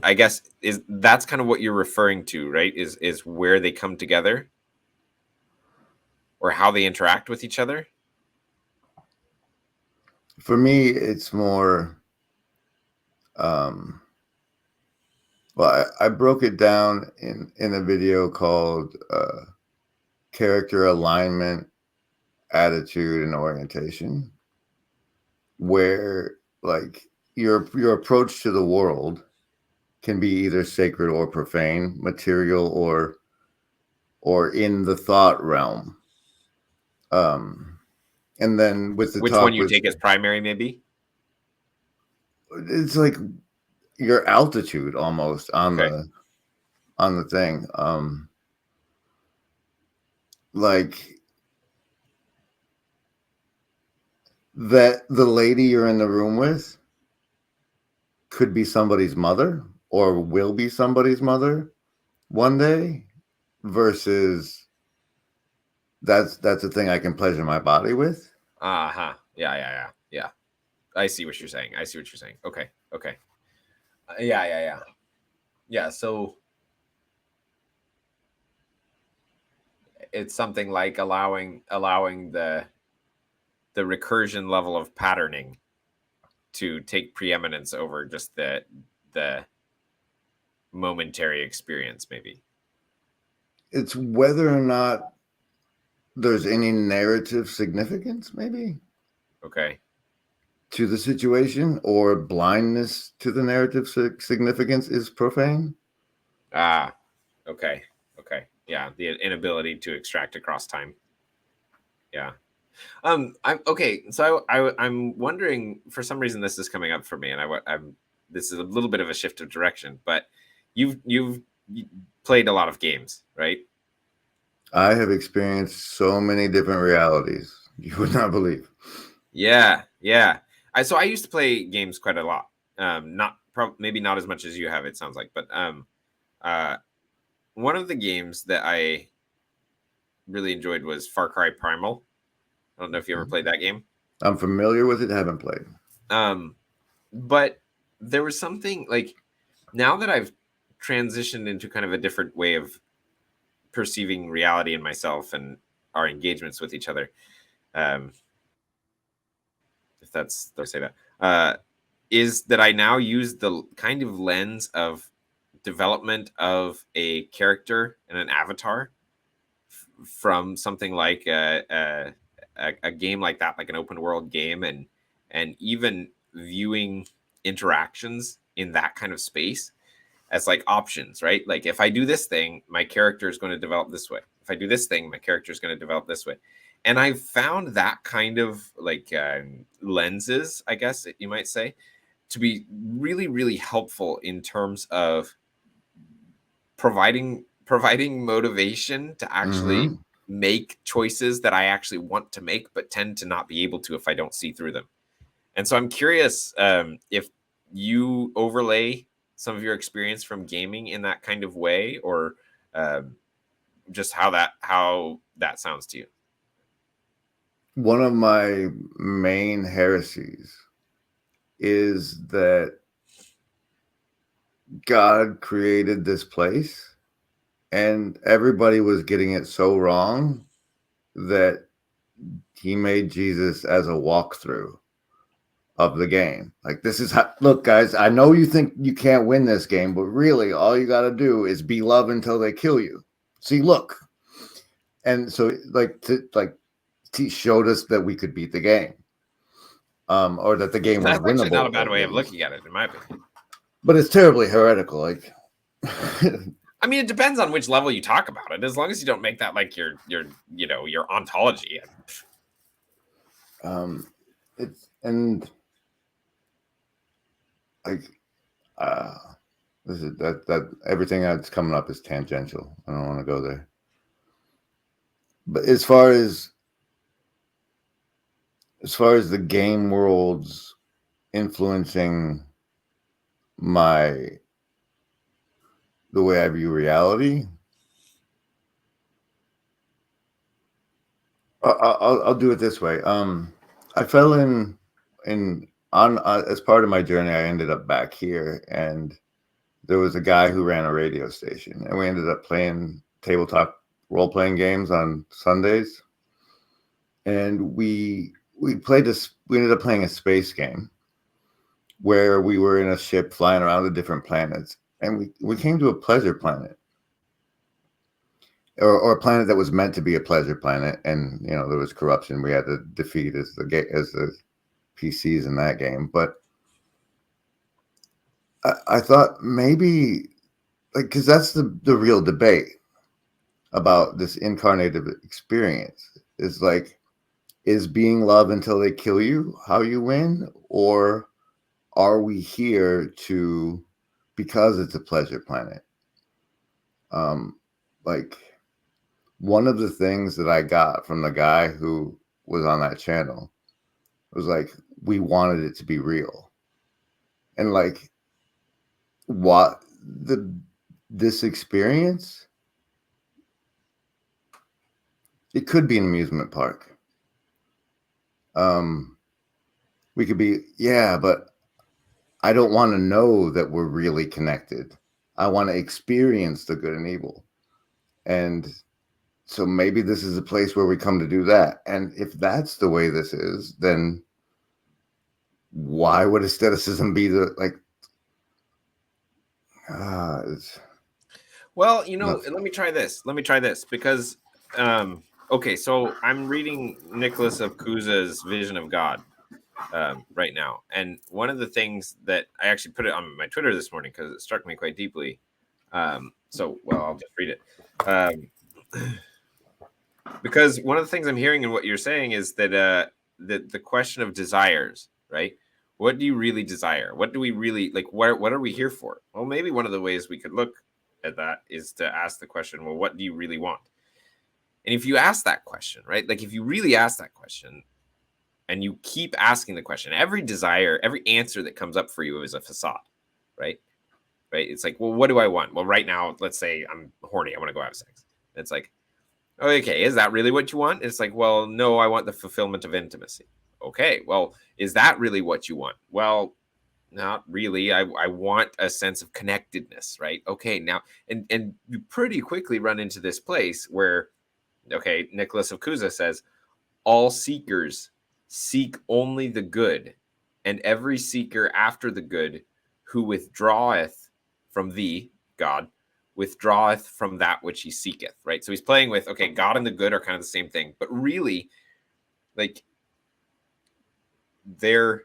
I guess that's kind of what you're referring to, right? Is where they come together, or how they interact with each other. For me, it's more. Well, I broke it down in a video called Character Alignment, Attitude, and Orientation, where like your approach to the world can be either sacred or profane, material or in the thought realm. And then with the Which talk one you with, take as primary, maybe? it's like your altitude almost on Okay. the thing. Like that the lady you're in the room with could be somebody's mother or will be somebody's mother one day, versus that's a thing I can pleasure my body with. Yeah. I see what you're saying. Okay. Yeah. So it's something like allowing the recursion level of patterning to take preeminence over just the momentary experience, maybe. It's whether or not there's any narrative significance, maybe, Okay. to the situation, or blindness to the narrative significance is profane. Okay. Yeah, the inability to extract across time. Yeah. I'm okay. So I'm wondering, for some reason this is coming up for me, and I'm this is a little bit of a shift of direction, but you've played a lot of games, right? I have experienced so many different realities you would not believe. Yeah. So I used to play games quite a lot. Maybe not as much as you have, it sounds like, but one of the games that I really enjoyed was Far Cry Primal. I don't know if you ever played that game. I'm familiar with it, haven't played. But there was something like, now that I've transitioned into kind of a different way of perceiving reality and myself and our engagements with each other, if that's the way to say that, is that I now use the kind of lens of development of a character and an avatar from something like a game like that, like an open world game, and even viewing interactions in that kind of space as like options, right? Like, if I do this thing, my character is going to develop this way. If I do this thing, my character is going to develop this way. And I've found that kind of like lenses, I guess you might say, to be really, really helpful in terms of providing motivation to actually make choices that I actually want to make, but tend to not be able to if I don't see through them. And so I'm curious if you overlay some of your experience from gaming in that kind of way, or just how that sounds to you. One of my main heresies is that God created this place and everybody was getting it so wrong that he made Jesus as a walkthrough of the game. Like, this is how, look, guys, I know you think you can't win this game, but really all you got to do is be love until they kill you. See, look. And so he showed us that we could beat the game. Or that the game was winnable. That's actually not a bad way of looking at it, in my opinion. But it's terribly heretical. Like, I mean, it depends on which level you talk about it. As long as you don't make that like your ontology. It's, and like this is that everything that's coming up is tangential. I don't want to go there. But as far as as far as the game worlds influencing the way I view reality, I'll do it this way. I fell in on as part of my journey. I ended up back here, and there was a guy who ran a radio station, and we ended up playing tabletop role playing games on Sundays. And we played this. We ended up playing a space game where we were in a ship flying around the different planets, and we came to a pleasure planet, or a planet that was meant to be a pleasure planet, and there was corruption we had to defeat as the PCs in that game. But I thought maybe, like, because that's the real debate about this incarnated experience, is like, is being love until they kill you how you win, or are we here because it's a pleasure planet? Like, one of the things that I got from the guy who was on that channel was like, we wanted it to be real. And like, this experience, it could be an amusement park. We could be, yeah, but I don't want to know that we're really connected. I want to experience the good and evil. And so maybe this is a place where we come to do that. And if that's the way this is, then why would Asceticism be well, let me try this because okay, so I'm reading Nicholas of Cusa's Vision of God right now, and one of the things that I actually put it on my Twitter this morning because it struck me quite deeply. So I'll just read it. Because one of the things I'm hearing in what you're saying is that the question of desires, right? What do you really desire? What do we really like? What are we here for? Well, maybe one of the ways we could look at that is to ask the question, well, what do you really want? And if you ask that question, right? Like if you really ask that question and you keep asking the question, every desire, every answer that comes up for you is a facade, right? Right? It's like, well, what do I want? Well, right now, let's say I'm horny. I want to go have sex. And it's like, okay, is that really what you want? It's like, well, no, I want the fulfillment of intimacy. Okay, well, is that really what you want? Well, not really. I want a sense of connectedness, right? Okay, now, and you pretty quickly run into this place where, okay, Nicholas of Cusa says, all seekers seek only the good, and every seeker after the good who withdraweth from thee, God, withdraweth from that which he seeketh, right? So he's playing with, okay, God and the good are kind of the same thing, but really, like, they're,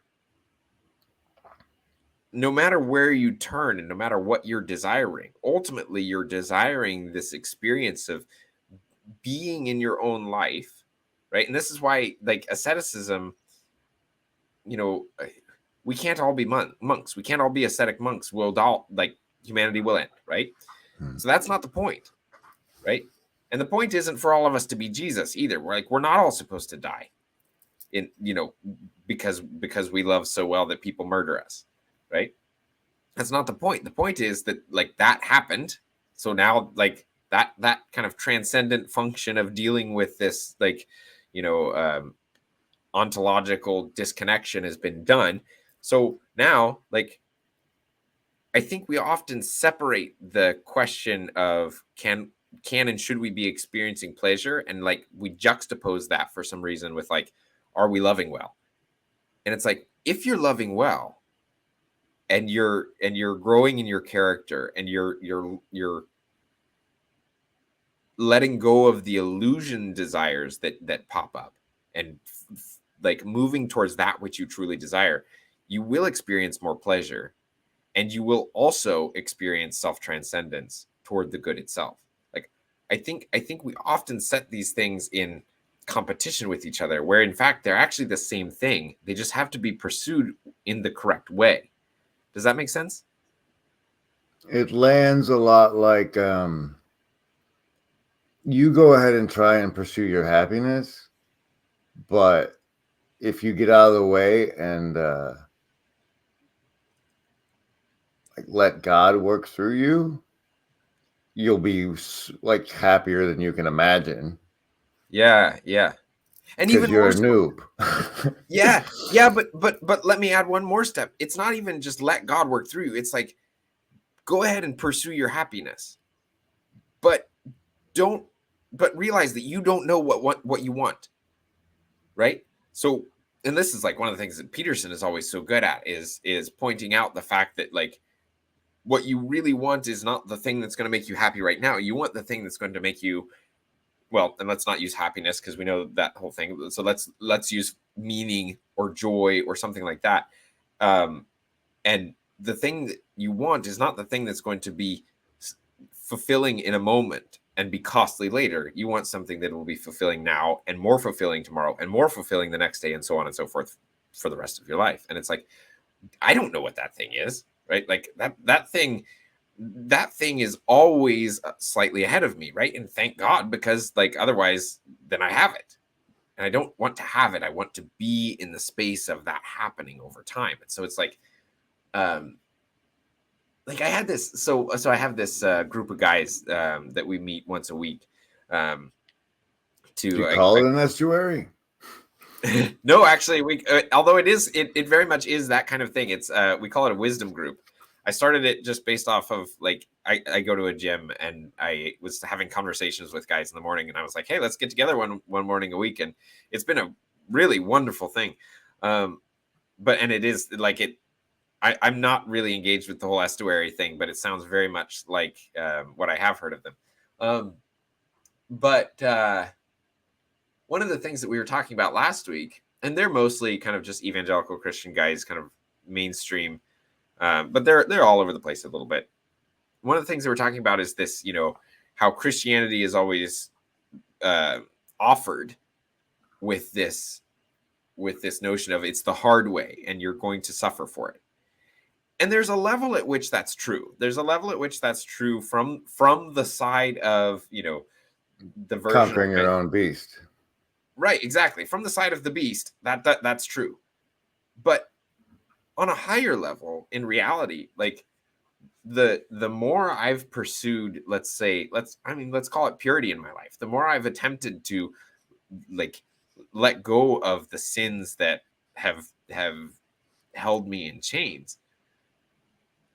no matter where you turn and no matter what you're desiring, ultimately you're desiring this experience of being in your own life, right? And this is why, like, asceticism, we can't all be monks. We can't all be ascetic monks. Humanity will end, right? So that's not the point, right? And the point isn't for all of us to be Jesus either. We're not all supposed to die because we love so well that people murder us, right? That's not the point. The point is that that happened. So now that kind of transcendent function of dealing with this ontological disconnection has been done. So now I think we often separate the question of can and should we be experiencing pleasure, and we juxtapose that for some reason with are we loving well? And it's like, if you're loving well and you're growing in your character and you're letting go of the illusion desires that pop up and moving towards that which you truly desire, you will experience more pleasure. And you will also experience self-transcendence toward the good itself. I think we often set these things in competition with each other, where in fact they're actually the same thing. They just have to be pursued in the correct way. Does that make sense? It lands a lot like you go ahead and try and pursue your happiness, but if you get out of the way and like let God work through you, you'll be like happier than you can imagine. Yeah, yeah. And Because even you're more a so, noob. yeah, yeah, but let me add one more step. It's not even just let God work through you. It's like, go ahead and pursue your happiness. But don't but realize that you don't know what you want. Right? So, and this is like one of the things that Peterson is always so good at is pointing out the fact that like what you really want is not the thing that's going to make you happy right now. You want the thing that's going to make you, well, and let's not use happiness because we know that whole thing. So let's use meaning or joy or something like that. And the thing that you want is not the thing that's going to be fulfilling in a moment and be costly later. You want something that will be fulfilling now and more fulfilling tomorrow and more fulfilling the next day and so on and so forth for the rest of your life. And it's like, I don't know what that thing is, right? Like that thing is always slightly ahead of me, right? And thank God, because like otherwise then I have it. And I don't want to have it. I want to be in the space of that happening over time. And so it's like I had this, so I have this group of guys that we meet once a week. Do you call it an estuary? No, actually, we although it very much is that kind of thing. It's we call it a wisdom group. I started it just based off of like I go to a gym and I was having conversations with guys in the morning and I was like, hey, let's get together one morning a week, and it's been a really wonderful thing. But and it is like it. I'm not really engaged with the whole estuary thing, but it sounds very much like what I have heard of them. But one of the things that we were talking about last week, and they're mostly kind of just evangelical Christian guys, kind of mainstream, but they're all over the place a little bit. One of the things that we're talking about is this, how Christianity is always offered with this notion of it's the hard way and you're going to suffer for it. And there's a level at which that's true. There's a level at which that's true from the side of, the version conquering your own beast. Right, exactly. From the side of the beast, that's true. But on a higher level, in reality, like the more I've pursued, let's call it purity in my life, the more I've attempted to like let go of the sins that have held me in chains.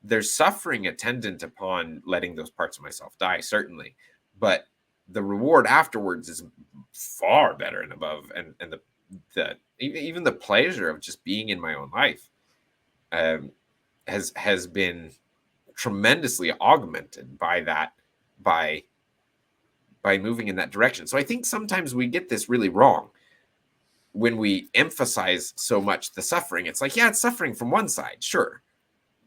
There's suffering attendant upon letting those parts of myself die, certainly, but the reward afterwards is far better and above, and the even the pleasure of just being in my own life has been tremendously augmented by that, by moving in that direction. So I think sometimes we get this really wrong when we emphasize so much the suffering. It's like, yeah, it's suffering from one side, sure,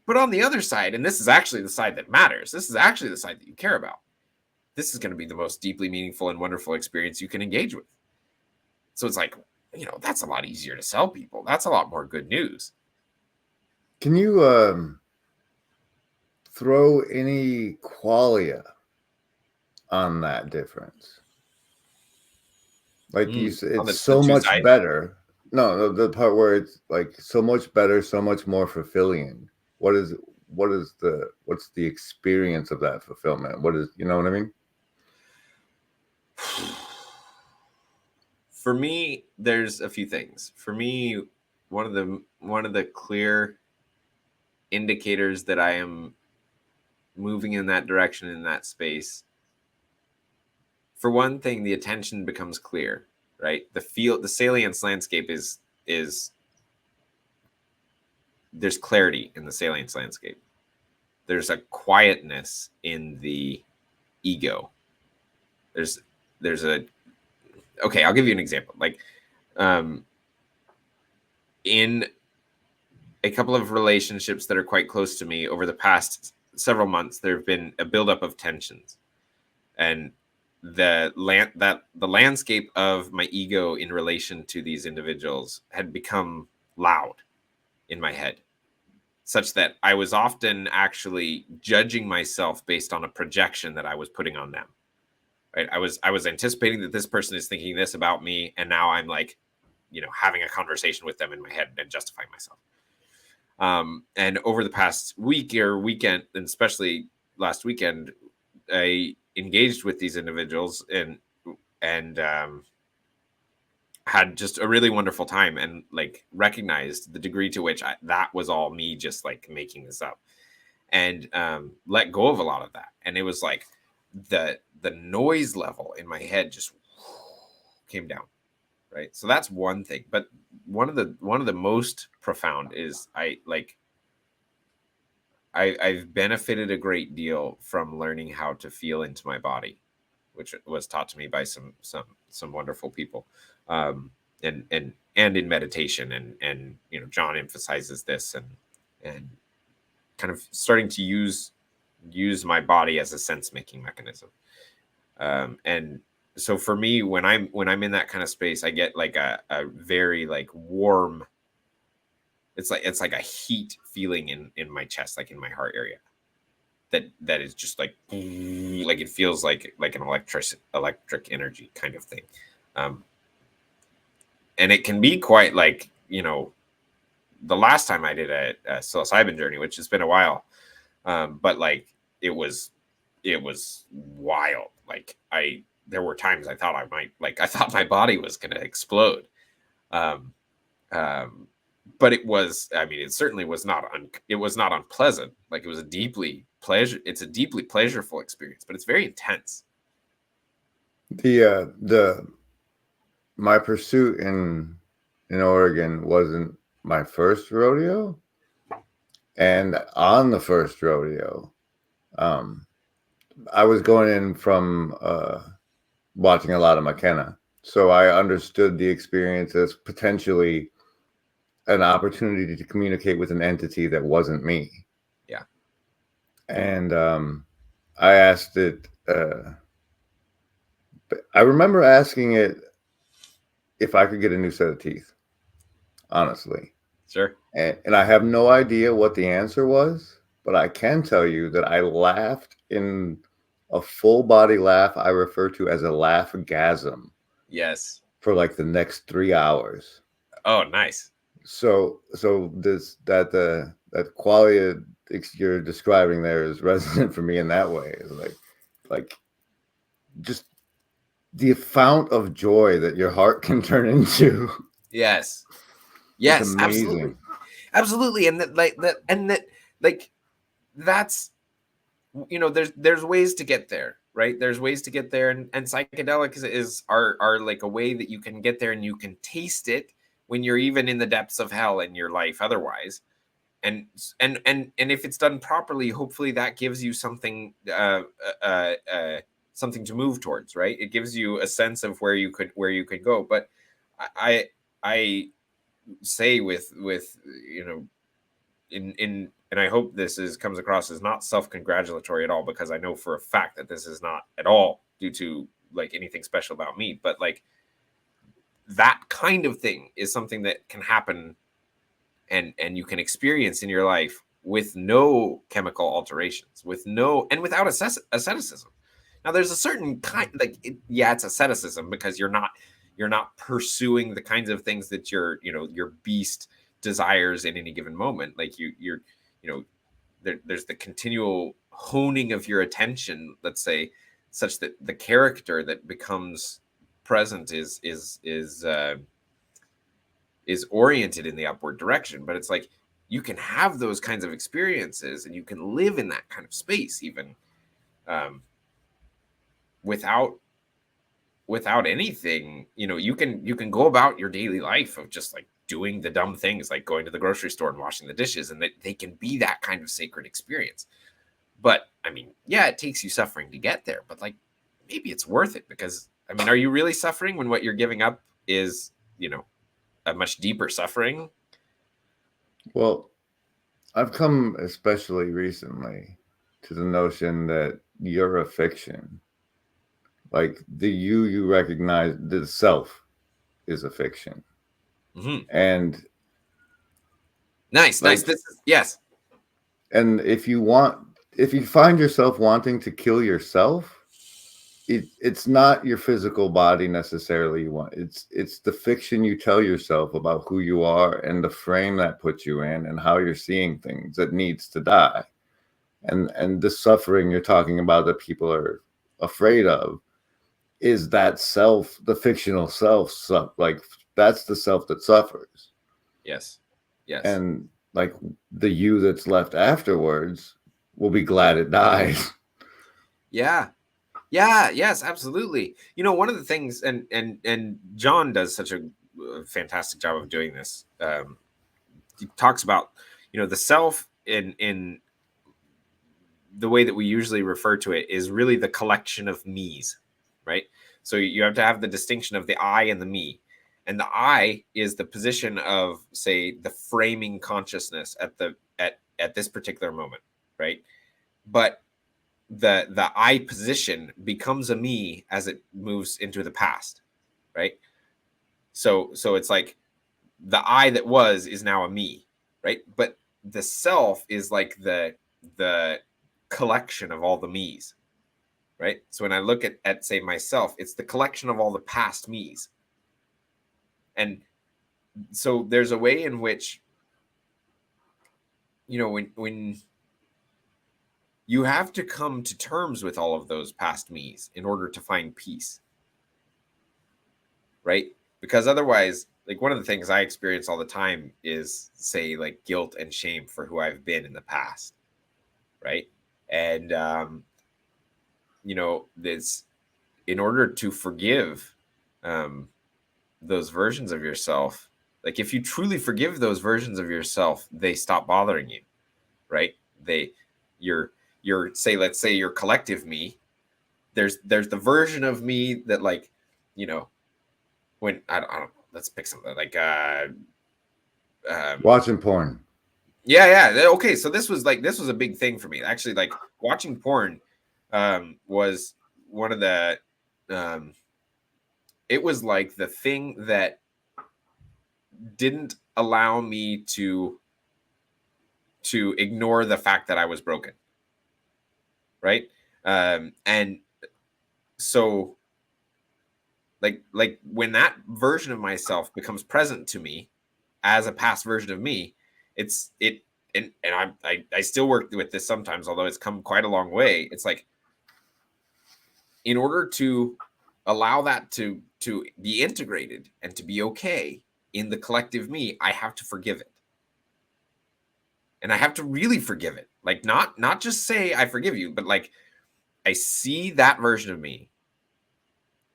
but on the other side, and this is actually the side that matters, this is actually the side that you care about, this is going to be the most deeply meaningful and wonderful experience you can engage with. So it's like, that's a lot easier to sell people. That's a lot more good news. Can you throw any qualia on that difference? Like you said, it's so much better. No, the part where it's like so much better, so much more fulfilling. What's the experience of that fulfillment? What is, you know what I mean? For me, there's a few things. For me, one of the clear indicators that I am moving in that direction, in that space, for one thing, the attention becomes clear, right? The salience landscape is there's clarity in the salience landscape. There's a quietness in the ego. There's a, okay, I'll give you an example. Like, in a couple of relationships that are quite close to me over the past several months, there have been a buildup of tensions, and the landscape of my ego in relation to these individuals had become loud in my head, such that I was often actually judging myself based on a projection that I was putting on them. Right? I was anticipating that this person is thinking this about me, and now I'm like having a conversation with them in my head and justifying myself. And over the past week or weekend, and especially last weekend, I engaged with these individuals and had just a really wonderful time, and like recognized the degree to which that was all me just like making this up, and let go of a lot of that. And it was like the noise level in my head just came down, right? So that's one thing. But one of the most profound is I've benefited a great deal from learning how to feel into my body, which was taught to me by some wonderful people, and in meditation, and John emphasizes this, and kind of starting to use my body as a sense making mechanism, and so for me, when I'm in that kind of space, I get like a very like warm. It's like a heat feeling in my chest, like in my heart area, that is just like it feels like an electric energy kind of thing, and it can be quite like the last time I did a psilocybin journey, which has been a while, but like it was wild. Like there were times I thought I thought my body was gonna explode, but it was, I mean, it certainly was not it was not unpleasant. Like it's a deeply pleasureful experience, but it's very intense. My pursuit in Oregon wasn't my first rodeo, and on the first rodeo, I was going in from watching a lot of McKenna, so I understood the experience as potentially an opportunity to communicate with an entity that wasn't me. Yeah. And I asked it, I remember asking it if I could get a new set of teeth, honestly. Sure. And I have no idea what the answer was, but I can tell you that I laughed in a full body laugh I refer to as a laugh-gasm. Yes. For like the next 3 hours. Oh, nice. So that quality you're describing there is resonant for me in that way. Like just the fount of joy that your heart can turn into. Yes. Yes, absolutely. And that's there's ways to get there, right? There's ways to get there, and psychedelics are like a way that you can get there, and you can taste it when you're even in the depths of hell in your life otherwise. And if it's done properly, hopefully that gives you something something to move towards, right? It gives you a sense of where you could go. But I say with in and I hope this comes across as not self-congratulatory at all, because I know for a fact that this is not at all due to like anything special about me, but like that kind of thing is something that can happen and you can experience in your life with no chemical alterations, without asceticism. Now there's a certain kind, it's asceticism because you're not pursuing the kinds of things that your beast desires in any given moment. Like there's the continual honing of your attention, let's say, such that the character that becomes present is oriented in the upward direction. But it's like you can have those kinds of experiences and you can live in that kind of space even without anything. You can go about your daily life of just like doing the dumb things, like going to the grocery store and washing the dishes, and they can be that kind of sacred experience. But I mean, yeah, it takes you suffering to get there, but like maybe it's worth it, because I mean, are you really suffering when what you're giving up is a much deeper suffering? Well, I've come especially recently to the notion that you're a fiction. Like the you recognize, the self is a fiction. Mm-hmm. And nice. Yes. And if you find yourself wanting to kill yourself, it's not your physical body necessarily you want. It's the fiction you tell yourself about who you are and the frame that puts you in and how you're seeing things that needs to die. And the suffering you're talking about that people are afraid of is that self, the fictional self, like that's the self that suffers. Yes. Yes. And like the you that's left afterwards will be glad it dies. Yeah. Yeah, yes, absolutely. You know, one of the things, and John does such a fantastic job of doing this. He talks about, you know, the self in the way that we usually refer to it is really the collection of me's, right? So you have to have the distinction of the I and the me. And the I is the position of, say, the framing consciousness at this particular moment, right? But the I position becomes a me as it moves into the past, right? So it's like the I that was is now a me, right? But the self is like the collection of all the me's, right? So when I look at say myself, it's the collection of all the past me's. And so there's a way in which, you know, when you have to come to terms with all of those past me's in order to find peace, right? Because otherwise, like one of the things I experience all the time is, say, like guilt and shame for who I've been in the past, right? And you know, this, in order to forgive those versions of yourself, like if you truly forgive those versions of yourself, they stop bothering you, right? They, your say, let's say your collective me, there's the version of me that, like, you know, when I don't let's pick something like Watching porn. yeah. Okay, so this was a big thing for me. Actually, like watching porn was one of the it was like the thing that didn't allow me to ignore the fact that I was broken. Right? And so like when that version of myself becomes present to me as a past version of me, and I still work with this sometimes, although it's come quite a long way. It's like, in order to allow that to be integrated and to be okay in the collective me, I have to forgive it. And I have to really forgive it. Like not just say I forgive you, but like I see that version of me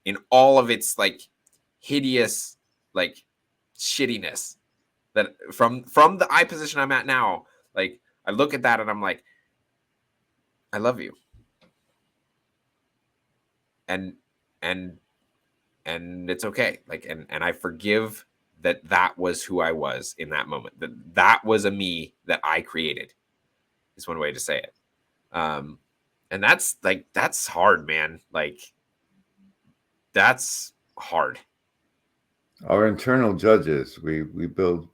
in all of its like hideous like shittiness, that from the I position I'm at now, like I look at that and I'm like, I love you. And and it's okay. Like, and I forgive that was who I was in that moment. That was a me that I created, is one way to say it. And that's hard, man. Like, that's hard. Our internal judges, we build.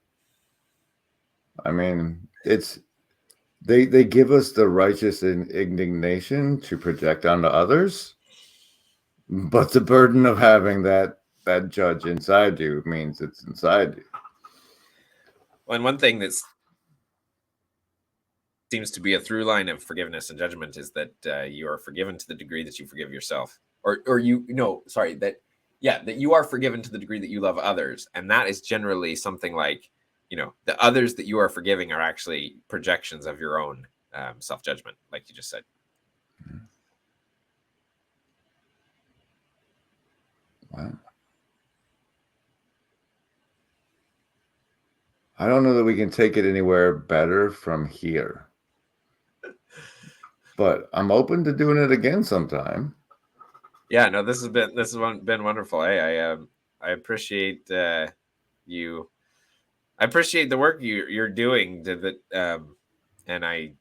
I mean, it's they give us the righteous indignation to project onto others, but the burden of having that judge inside you means it's inside you. Well, and one thing that seems to be a through line of forgiveness and judgment is that you are forgiven to the degree that you forgive yourself, or you no, sorry, that you are forgiven to the degree that you love others, and that is generally something like, you know, the others that you are forgiving are actually projections of your own self judgment, like you just said. Wow. I don't know that we can take it anywhere better from here, but I'm open to doing it again sometime. Yeah, no, this has been wonderful. Hey, I appreciate you. I appreciate the work you're doing to the and I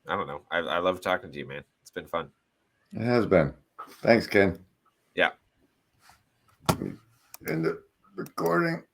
don't know. I love talking to you, man. It's been fun. It has been. Thanks, Ken. Yeah. End the recording.